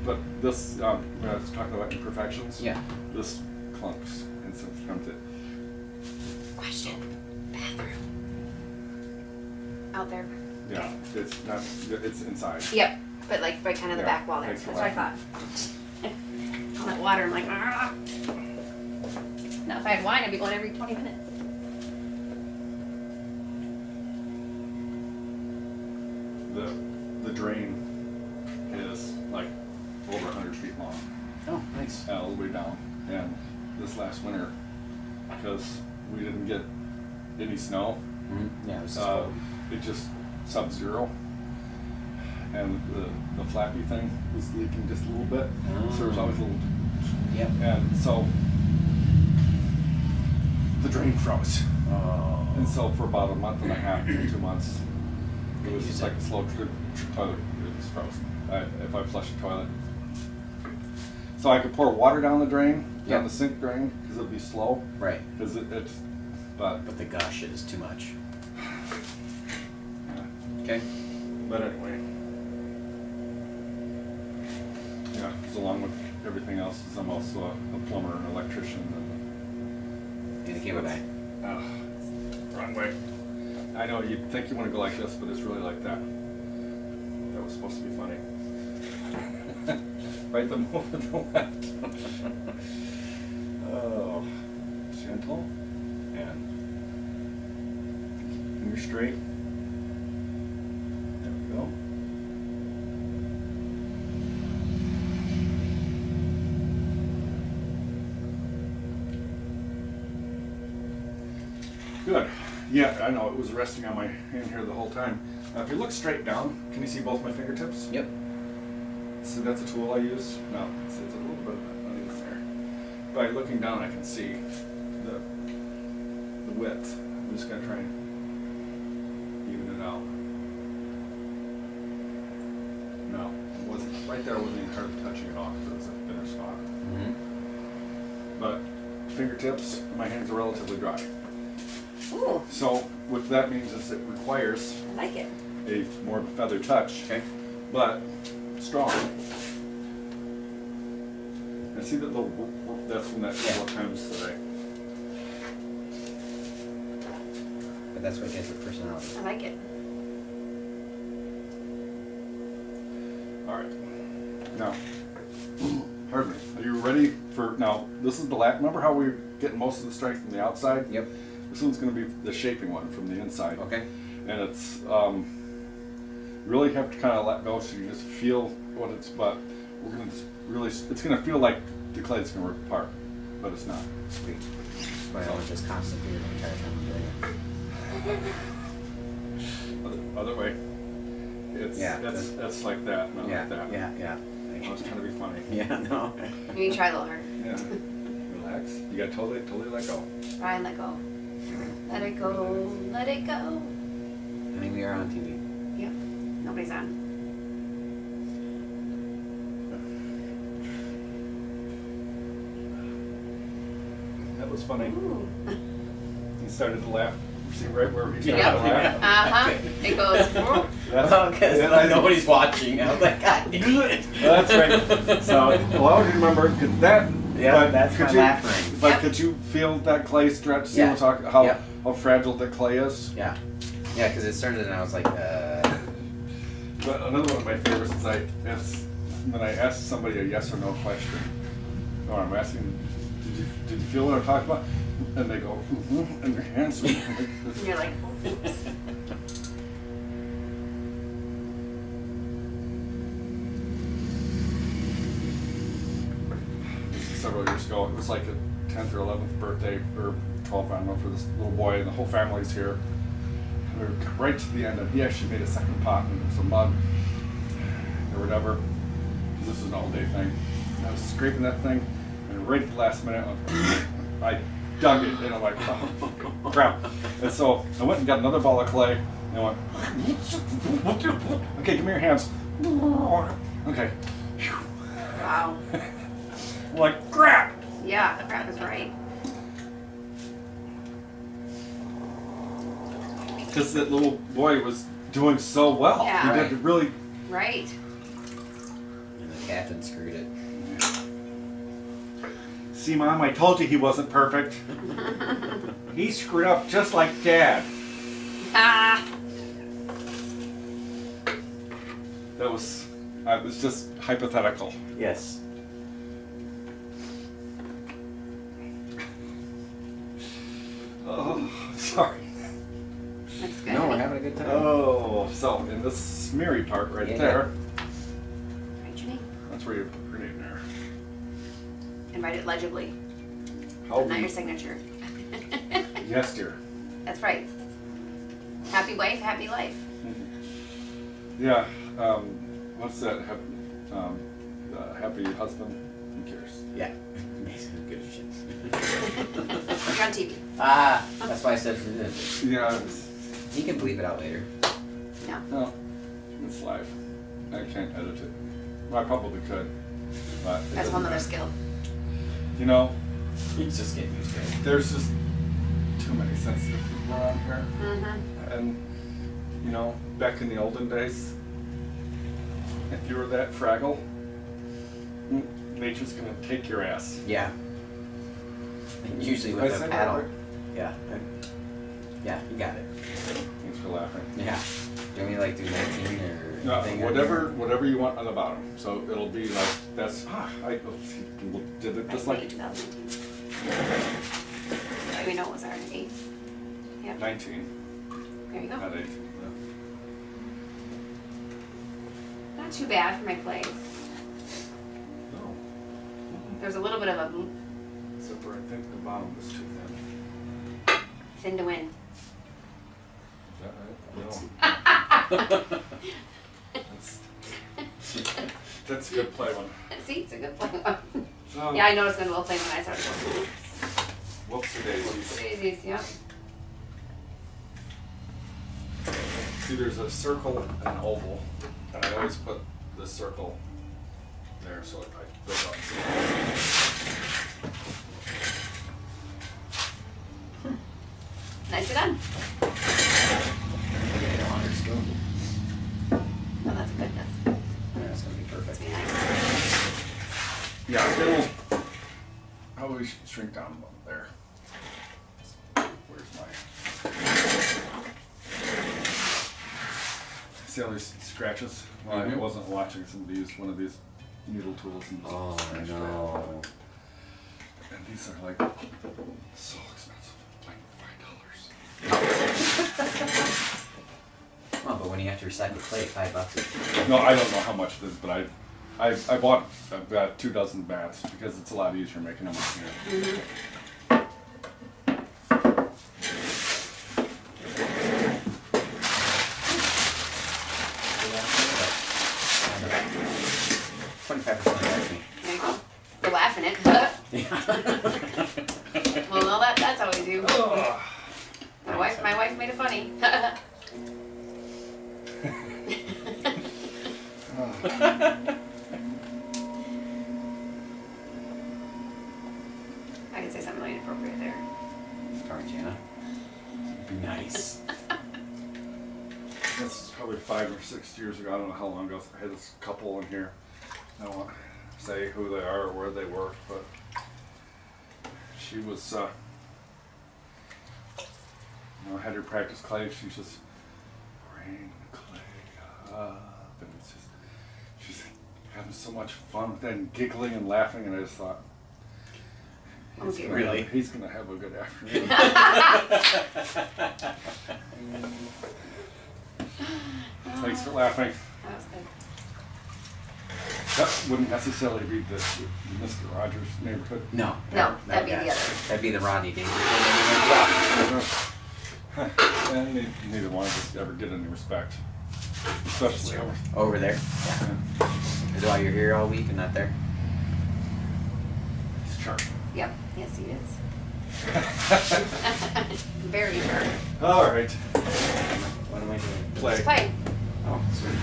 but this, when I was talking about imperfections. Yeah. This clunks, and so it comes it. Question. Bathroom. Out there. Yeah, it's not. It's inside. Yep. But like by kind of the Yeah, back wall there. thanks That's for what I thought. All that water, I'm like, ah. Now if I had wine, I'd be going every 20 minutes. The drain is like over 100 feet long, Oh, nice. all the way down. And this last winter, because we didn't get any snow, Yeah, it was it just sub-zero, and the flappy thing was leaking just a little bit. So there was always a little, Yep. and so the drain froze. Oh. And so for about a month and a half, 2 months, it was Use just it. like a slow toilet. It was frozen. If I flush the toilet, so I could pour water down the drain, Yep. down the sink drain, because it'd be slow. Right. Because it's, but But the gush is too much. yeah. Okay. But anyway, yeah. So along with everything else, is I'm also a plumber and electrician. And the cable guy. Wrong way. I know you think you want to go like this, but it's really like that. That was supposed to be funny. Right, the move to the left. Oh, gentle and finger straight. There we go. Good. Yeah, I know, it was resting on my hand here the whole time. If you look straight down, can you see both my fingertips? Yep. So that's a tool I use. No, it's a little bit of that, not even there. By looking down, I can see the width. I'm just gonna try and even it out. No, it wasn't, right there wasn't even hardly touching it off because it was a thinner spot. Mm-hmm. But fingertips, my hands are relatively dry. Ooh, So what that means is it requires I like it. a more feather touch, Okay. but strong. And see that little that's from that couple of times today. But that's what gives it personality. I like it. All right. Now, pardon me. Are you ready for now? This is the last. Remember how we were getting most of the strength from the outside? Yep. This one's going to be the shaping one from the inside. Okay. And it's you really have to kind of let go so you just feel what it's. But we're going to just really. It's going to feel like the clay's going to rip apart, but it's not. Sweet. But I was just constantly the entire time I'm doing it. Other way. It's Yeah, it's like that, not Yeah. like that. Yeah. I was trying to be funny. Yeah. No. You need to try a little harder. Yeah. Relax. You got to totally let go. Try and let go. Let it go. Let it go. I think we are on TV. Yep. Nobody's on. That was funny. Ooh. He started to laugh. See right where he started Yep. to laugh. Uh-huh. It goes. whoop. Because nobody's watching. I was like, God damn it. That's right. So, well, I would remember cause that. Yeah, but that's could my you, laugh ring. But Yep. could you feel that clay stretch? See Yeah. what I'm talking? How Yep. how fragile the clay is. Yeah. Yeah, because it started and I was like, But another one of my favorites is when I ask somebody a yes or no question, or I'm asking, did you feel what I'm talking about? And they go, and their hands. And you're like, oops. Several years ago, it was like a 10th or 11th birthday, or 12th, I don't know, for this little boy, and the whole family's here. And we were right to the end, and he actually made a second pot in some mud, or whatever. This is an all-day thing. And I was scraping that thing, and right at the last minute, I dug it, and I'm like, oh, crap. And so I went and got another ball of clay, and I went, okay, give me your hands. Okay. Phew. Wow. Like crap. Yeah, the crowd is right. Because that little boy was doing so well. Yeah. He did really. Right. And the captain screwed it. See, Mom, I told you he wasn't perfect. He screwed up just like Dad. Ah. That was. I was just hypothetical. Yes. Oh, sorry. Looks good. No, we're having a good time. Oh, so in this smeary part right Yeah. there, Write your name. that's where you put your name there. And write it legibly. How Not your signature. Yes, dear. That's right. Happy wife, happy life. Yeah. What's that? Happy husband. Who cares? Yeah. Amazing. Good shit. You're on TV. Ah, that's why I said for this. Yeah. You can bleep it out later. No. No, it's live. I can't edit it. Well, I probably could, but it That's doesn't one other matter. skill. You know, He's just getting used to it. there's just too many sensitive people around here, Mm-hmm. and you know, back in the olden days, if you were that fragile, nature's gonna take your ass. Yeah. And usually I with a said that paddle. right? Yeah. Yeah, you got it. Thanks for laughing. Yeah. Do you want me to like do 19 or No, anything? whatever you want on the bottom. So it'll be like that's did it just like 2019. I mean, no, it was our 8th. Yep. 19, There you go. not 18. Not too bad for my play. No. There's a little bit of a Except for I think the bottom was too thin. thin to win. Is that right? No. That's a good play one. See, it's a good play one. So, Yeah, I noticed when we'll play when I started going. whoopsie daisies. Daisies, yeah. See, there's a circle and an oval, and I always put the circle there so I build up. Nicely done. Get a longer spoon. No, that's good. That's gonna be perfect. That's be nice. Yeah, it'll always shrink down about there. Where's my? See all these scratches? Well, I Mhm. wasn't watching. Somebody used one of these needle tools and just Oh scratched it. no. And these are like so expensive, like $5. Oh, but when you have to recycle clay, $5. No, I don't know how much it is, but I bought about 2 dozen bats because it's a lot easier making them up here. There you go. We're laughing it. Well, no, that's how we do. Ugh. My wife made it funny. I can say something really inappropriate there. Sorry, Jana. Be nice. This is probably 5 or 6 years ago. I don't know how long ago. I had this couple in here. I don't want to say who they are or where they work, but she was, I had her practice clay. She's just bring the clay up, and it's just she's having so much fun with that and giggling and laughing, and I just thought, Oh, dear. Really? he's gonna have a good afternoon. Thanks for laughing. That was good. That wouldn't necessarily be the Mr. Rogers neighborhood. No. No, that'd be that- the other. That'd be the Rodney Danger. And neither one of us ever get any respect, especially over. Over there. Yeah. Is it why you're here all week and not there? He's sharp. Yep. Yes, he is. Very sharp. All right, What am I doing? play. Play. Oh, sweet.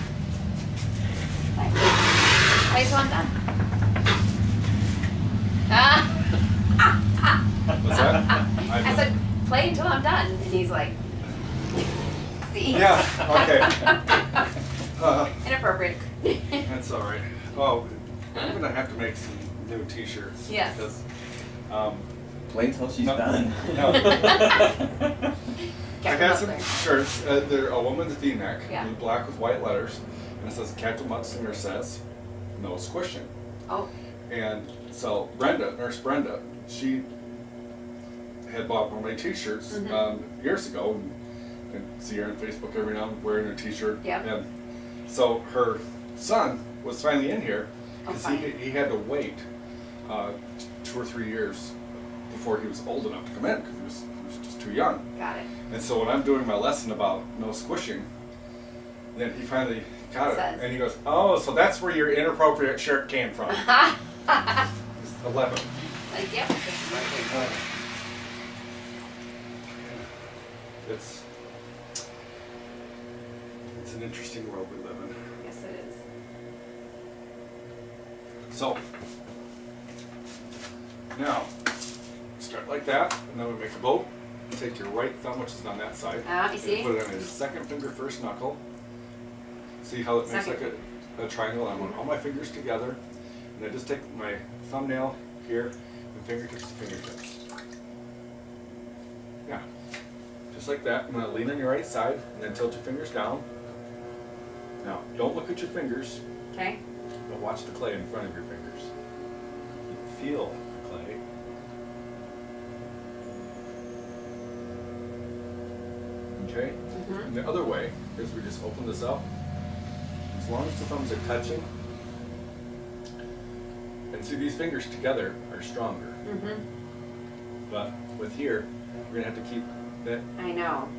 Play till I'm done. Ah. What's that? I said, play until I'm done. And he's like, see? Yeah, okay. Inappropriate. That's all right. Oh, I'm gonna have to make some new T-shirts. Yes. Because, Wait till she's No. done. no. I Get got them some up there. shirts. They're a woman's V-neck, Yeah. black with white letters, and it says Captain Mutzlinger says, "No squishing." Oh, And so Brenda, Nurse Brenda, she had bought one of my T-shirts years ago, and see her on Facebook every now and then wearing her T-shirt. Yeah. And so her son was finally in here Oh, because fine. he had to wait 2 or 3 years before he was old enough to come in because he was just too young. got it. And so when I'm doing my lesson about no squishing, then he finally got it, Says. and he goes, "Oh, so that's where your inappropriate shirt came from." He's 11. Like, yep, this is what it is. It's an interesting world we live in. Yes, it is. So now start like that, and then we make a bow. Take your right thumb, which is on that side, You see? and put it on his second finger, first knuckle. See how it makes like Second. a triangle? I want all my fingers together, and I just take my thumbnail here and fingertips to fingertips. Yeah, just like that. I'm gonna lean on your right side, and then tilt your fingers down. Now, don't look at your fingers, Okay. but watch the clay in front of your fingers. Feel the clay. Okay? And the other way is we just open this up. As long as the thumbs are touching, and see these fingers together are stronger. But with here, we're gonna have to keep that. I know.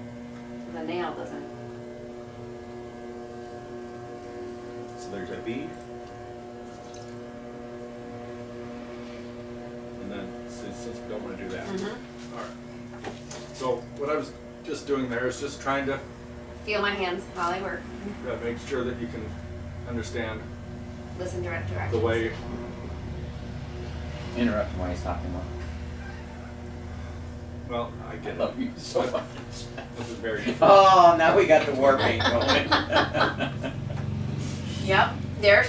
The nail doesn't. So there's a bead. And then, since we don't want to do that. Alright. So what I was just doing there is just trying to Feel my hands while I work. make sure that you can understand Listen direct the directions. way. Interrupt him while he's talking about. Well, I I get love it. you so But much. this is very different. Oh, now we got the war paint going. Yep. There.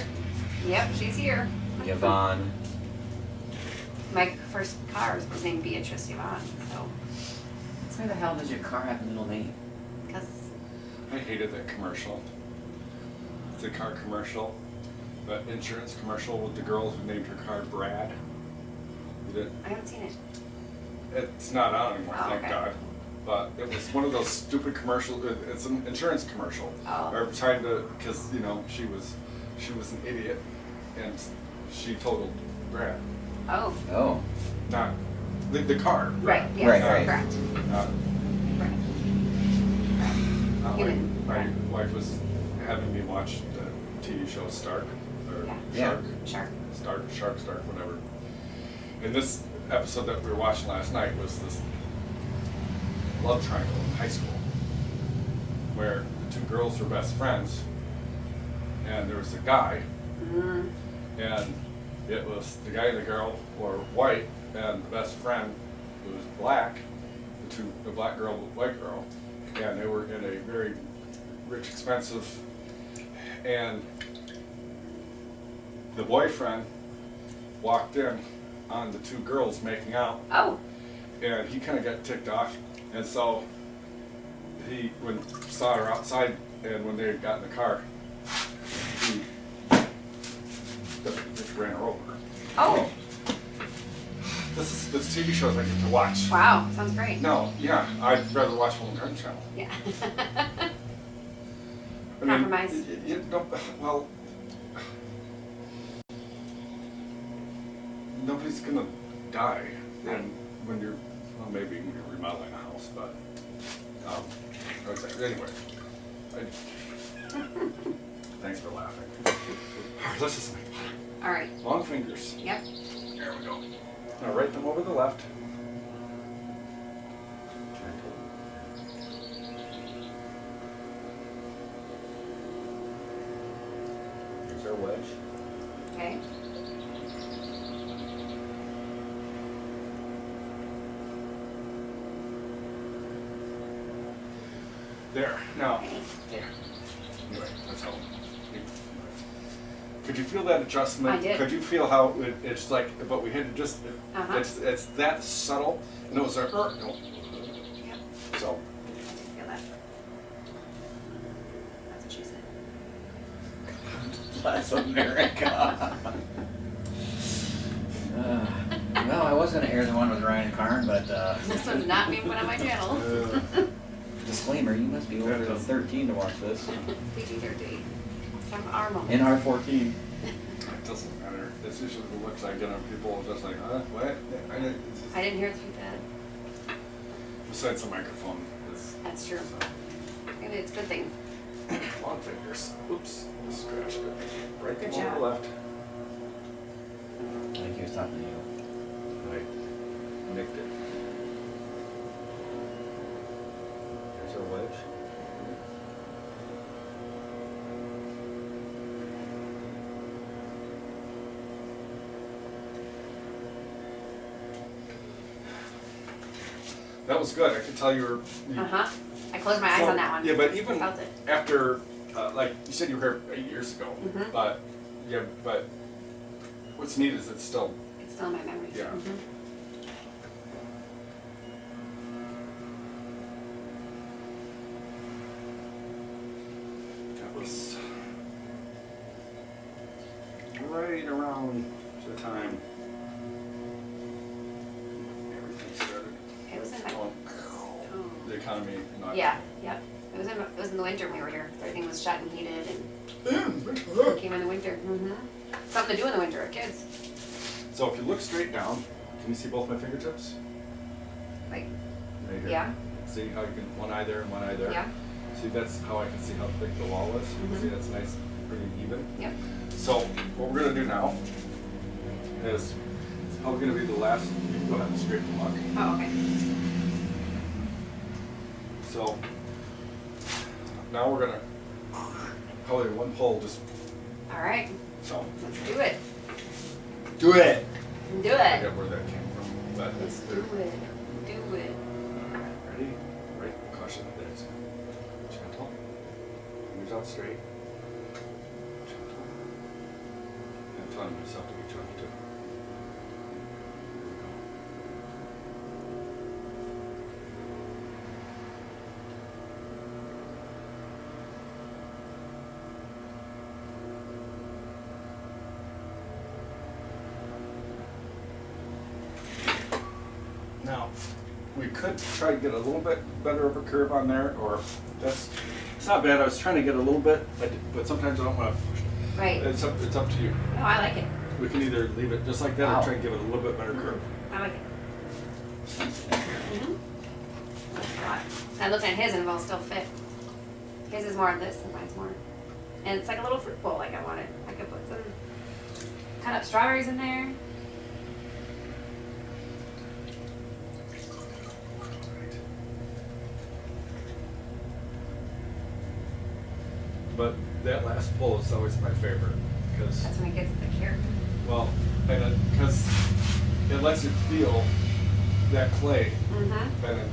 Yep. She's here. Yvonne. My first car was named Beatrice Yvonne. So, Why the hell does your car have a middle name? because I hated that commercial. It's a car commercial, but insurance commercial with the girl who named her car Brad. You did? I haven't seen it. It's not on anymore, Oh, thank okay. God. But it was one of those stupid commercials. It's an insurance commercial. Oh. Or trying to, because she was an idiot, and she totaled Brad. Oh. Oh. Not the car. Right. Yes. Right. Correct. Not, Right. not like Human. my wife was having me watch the TV show Stark or Yeah. Shark. Sure. Stark, whatever. And this episode that we were watching last night was this love triangle in high school, where the two girls were best friends, and there was a guy, and it was the guy and the girl were white, and the best friend was black, the black girl, the white girl, and they were in a very rich, expensive, and the boyfriend walked in on the two girls making out, Oh. and he kind of got ticked off, and so he saw her outside, and when they got in the car, he just ran her over. Oh. This TV shows I get to watch. Wow. Sounds great. No, yeah, I'd rather watch Home Garden Channel. Yeah. I mean, Compromise. well, nobody's gonna die, Right. and when you're, well, maybe when you're remodeling a house, but, anyway. Thanks for laughing. All right, let's just make All right. long fingers. Yep. There we go. Now right thumb over the left. Here's our wedge. Okay. There. Now, anyway, that's how. Could you feel that adjustment? I did. Could you feel how it's like? But we had to just. Uh-huh. It's that subtle, and it was a. No. Yep. So. I feel that. That's what she said. That's America. Well, I was going to air the one with Ryan and Karin, but This one's not being put on my channel. disclaimer, you must be over That is- 13 to watch this. PG-13. Some are moments. In R14. It doesn't matter. It's usually the looks I get on people just like, what? I didn't hear through that. Besides the microphone, That's true. And it's a good thing. long fingers. Oops, scratched it. Right Good one on job. the left. I think he was talking to you. I nicked it. There's our wedge. That was good. I could tell you were. Uh-huh. I closed my eyes So, on that one. Yeah, but even Felt it. after, like you said, you were here 8 years ago. Mhm. But what's neat is it's still. It's still in my memory. Yeah. Mhm. That was right around the time everything started. It was in my. Well, the economy. Not, Yeah. Yep. It was in the winter when we were here. Everything was shut and heated, and it came in the winter. Mm-hmm. Something to do in the winter with kids. So if you look straight down, can you see both my fingertips? Like, Right here. yeah. See how you can one eye there and one eye there. Yeah. See, that's how I can see how thick the wall is. You can see that's nice, pretty even. Yep. So what we're gonna do now is it's probably gonna be the last. You can go ahead and straighten the lock. Oh, okay. So now we're gonna probably one pull just All right. so. Let's do it. Do it. Do I it. forget where that came from, but Let's it's do it. Do it. ready. Right. Caution. There's gentle. Fingers out straight. Gentle. I'm telling myself to be gentle too. There we go. Now, we could try to get a little bit better of a curve on there, or it's not bad. I was trying to get a little bit, but sometimes I don't want to. Right. It's up to you. No, I like it. We can either leave it just like that Wow. or try to give it a little bit better curve. I like it. Mm-hmm. I looked at his and it'll still fit. His is more of this and mine's more. And it's like a little fruit bowl like I wanted. I could put some cut up strawberries in there. But that last pull is always my favorite because, That's when it gets the character. well, and because it lets you feel that clay. Mm-hmm. And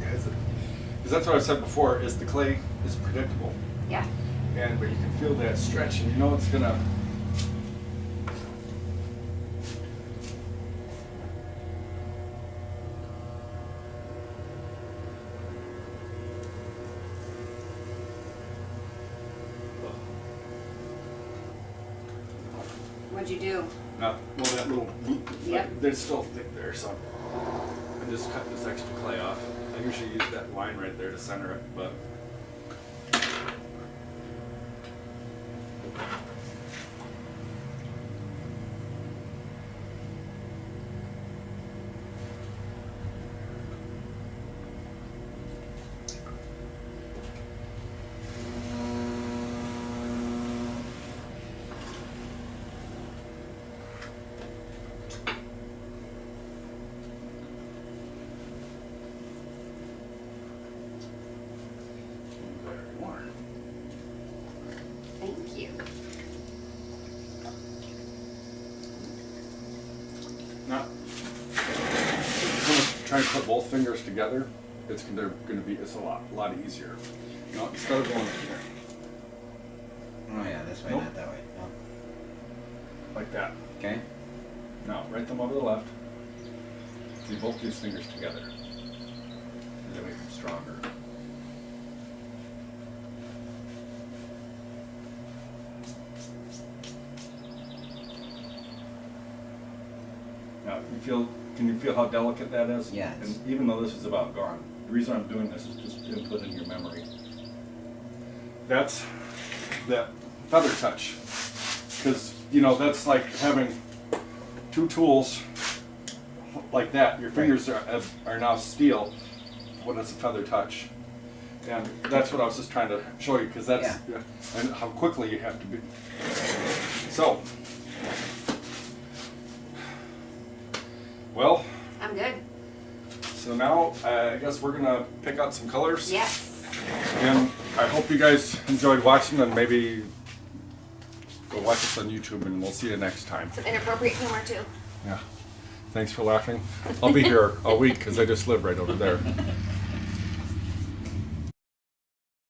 because that's what I said before, is the clay is predictable. Yeah. But you can feel that stretch, and you know it's gonna. What'd you do? Not well, that little. Yep. There's still thick there, so I just cut this extra clay off. I usually use that line right there to center it, but. Very more. Thank you. Now, I'm gonna try and put both fingers together they're gonna be, it's a lot easier. Now, instead of going here, Oh yeah, this way, Nope. not that way. No. like that. Okay. Now, right thumb over the left. See both these fingers together. That makes them stronger. Now, can you feel how delicate that is? Yes. And even though this is about gone, the reason I'm doing this is just input in your memory. That's that feather touch. Because, that's like having two tools like that. Your fingers are now steel when it's a feather touch. And that's what I was just trying to show you, because that's and how quickly you have to be. So, well, I'm good. so now I guess we're gonna pick out some colors. Yes. And I hope you guys enjoyed watching, and maybe go watch us on YouTube, and we'll see you next time. Some inappropriate humor too. Yeah. Thanks for laughing. I'll be here a week because I just live right over there.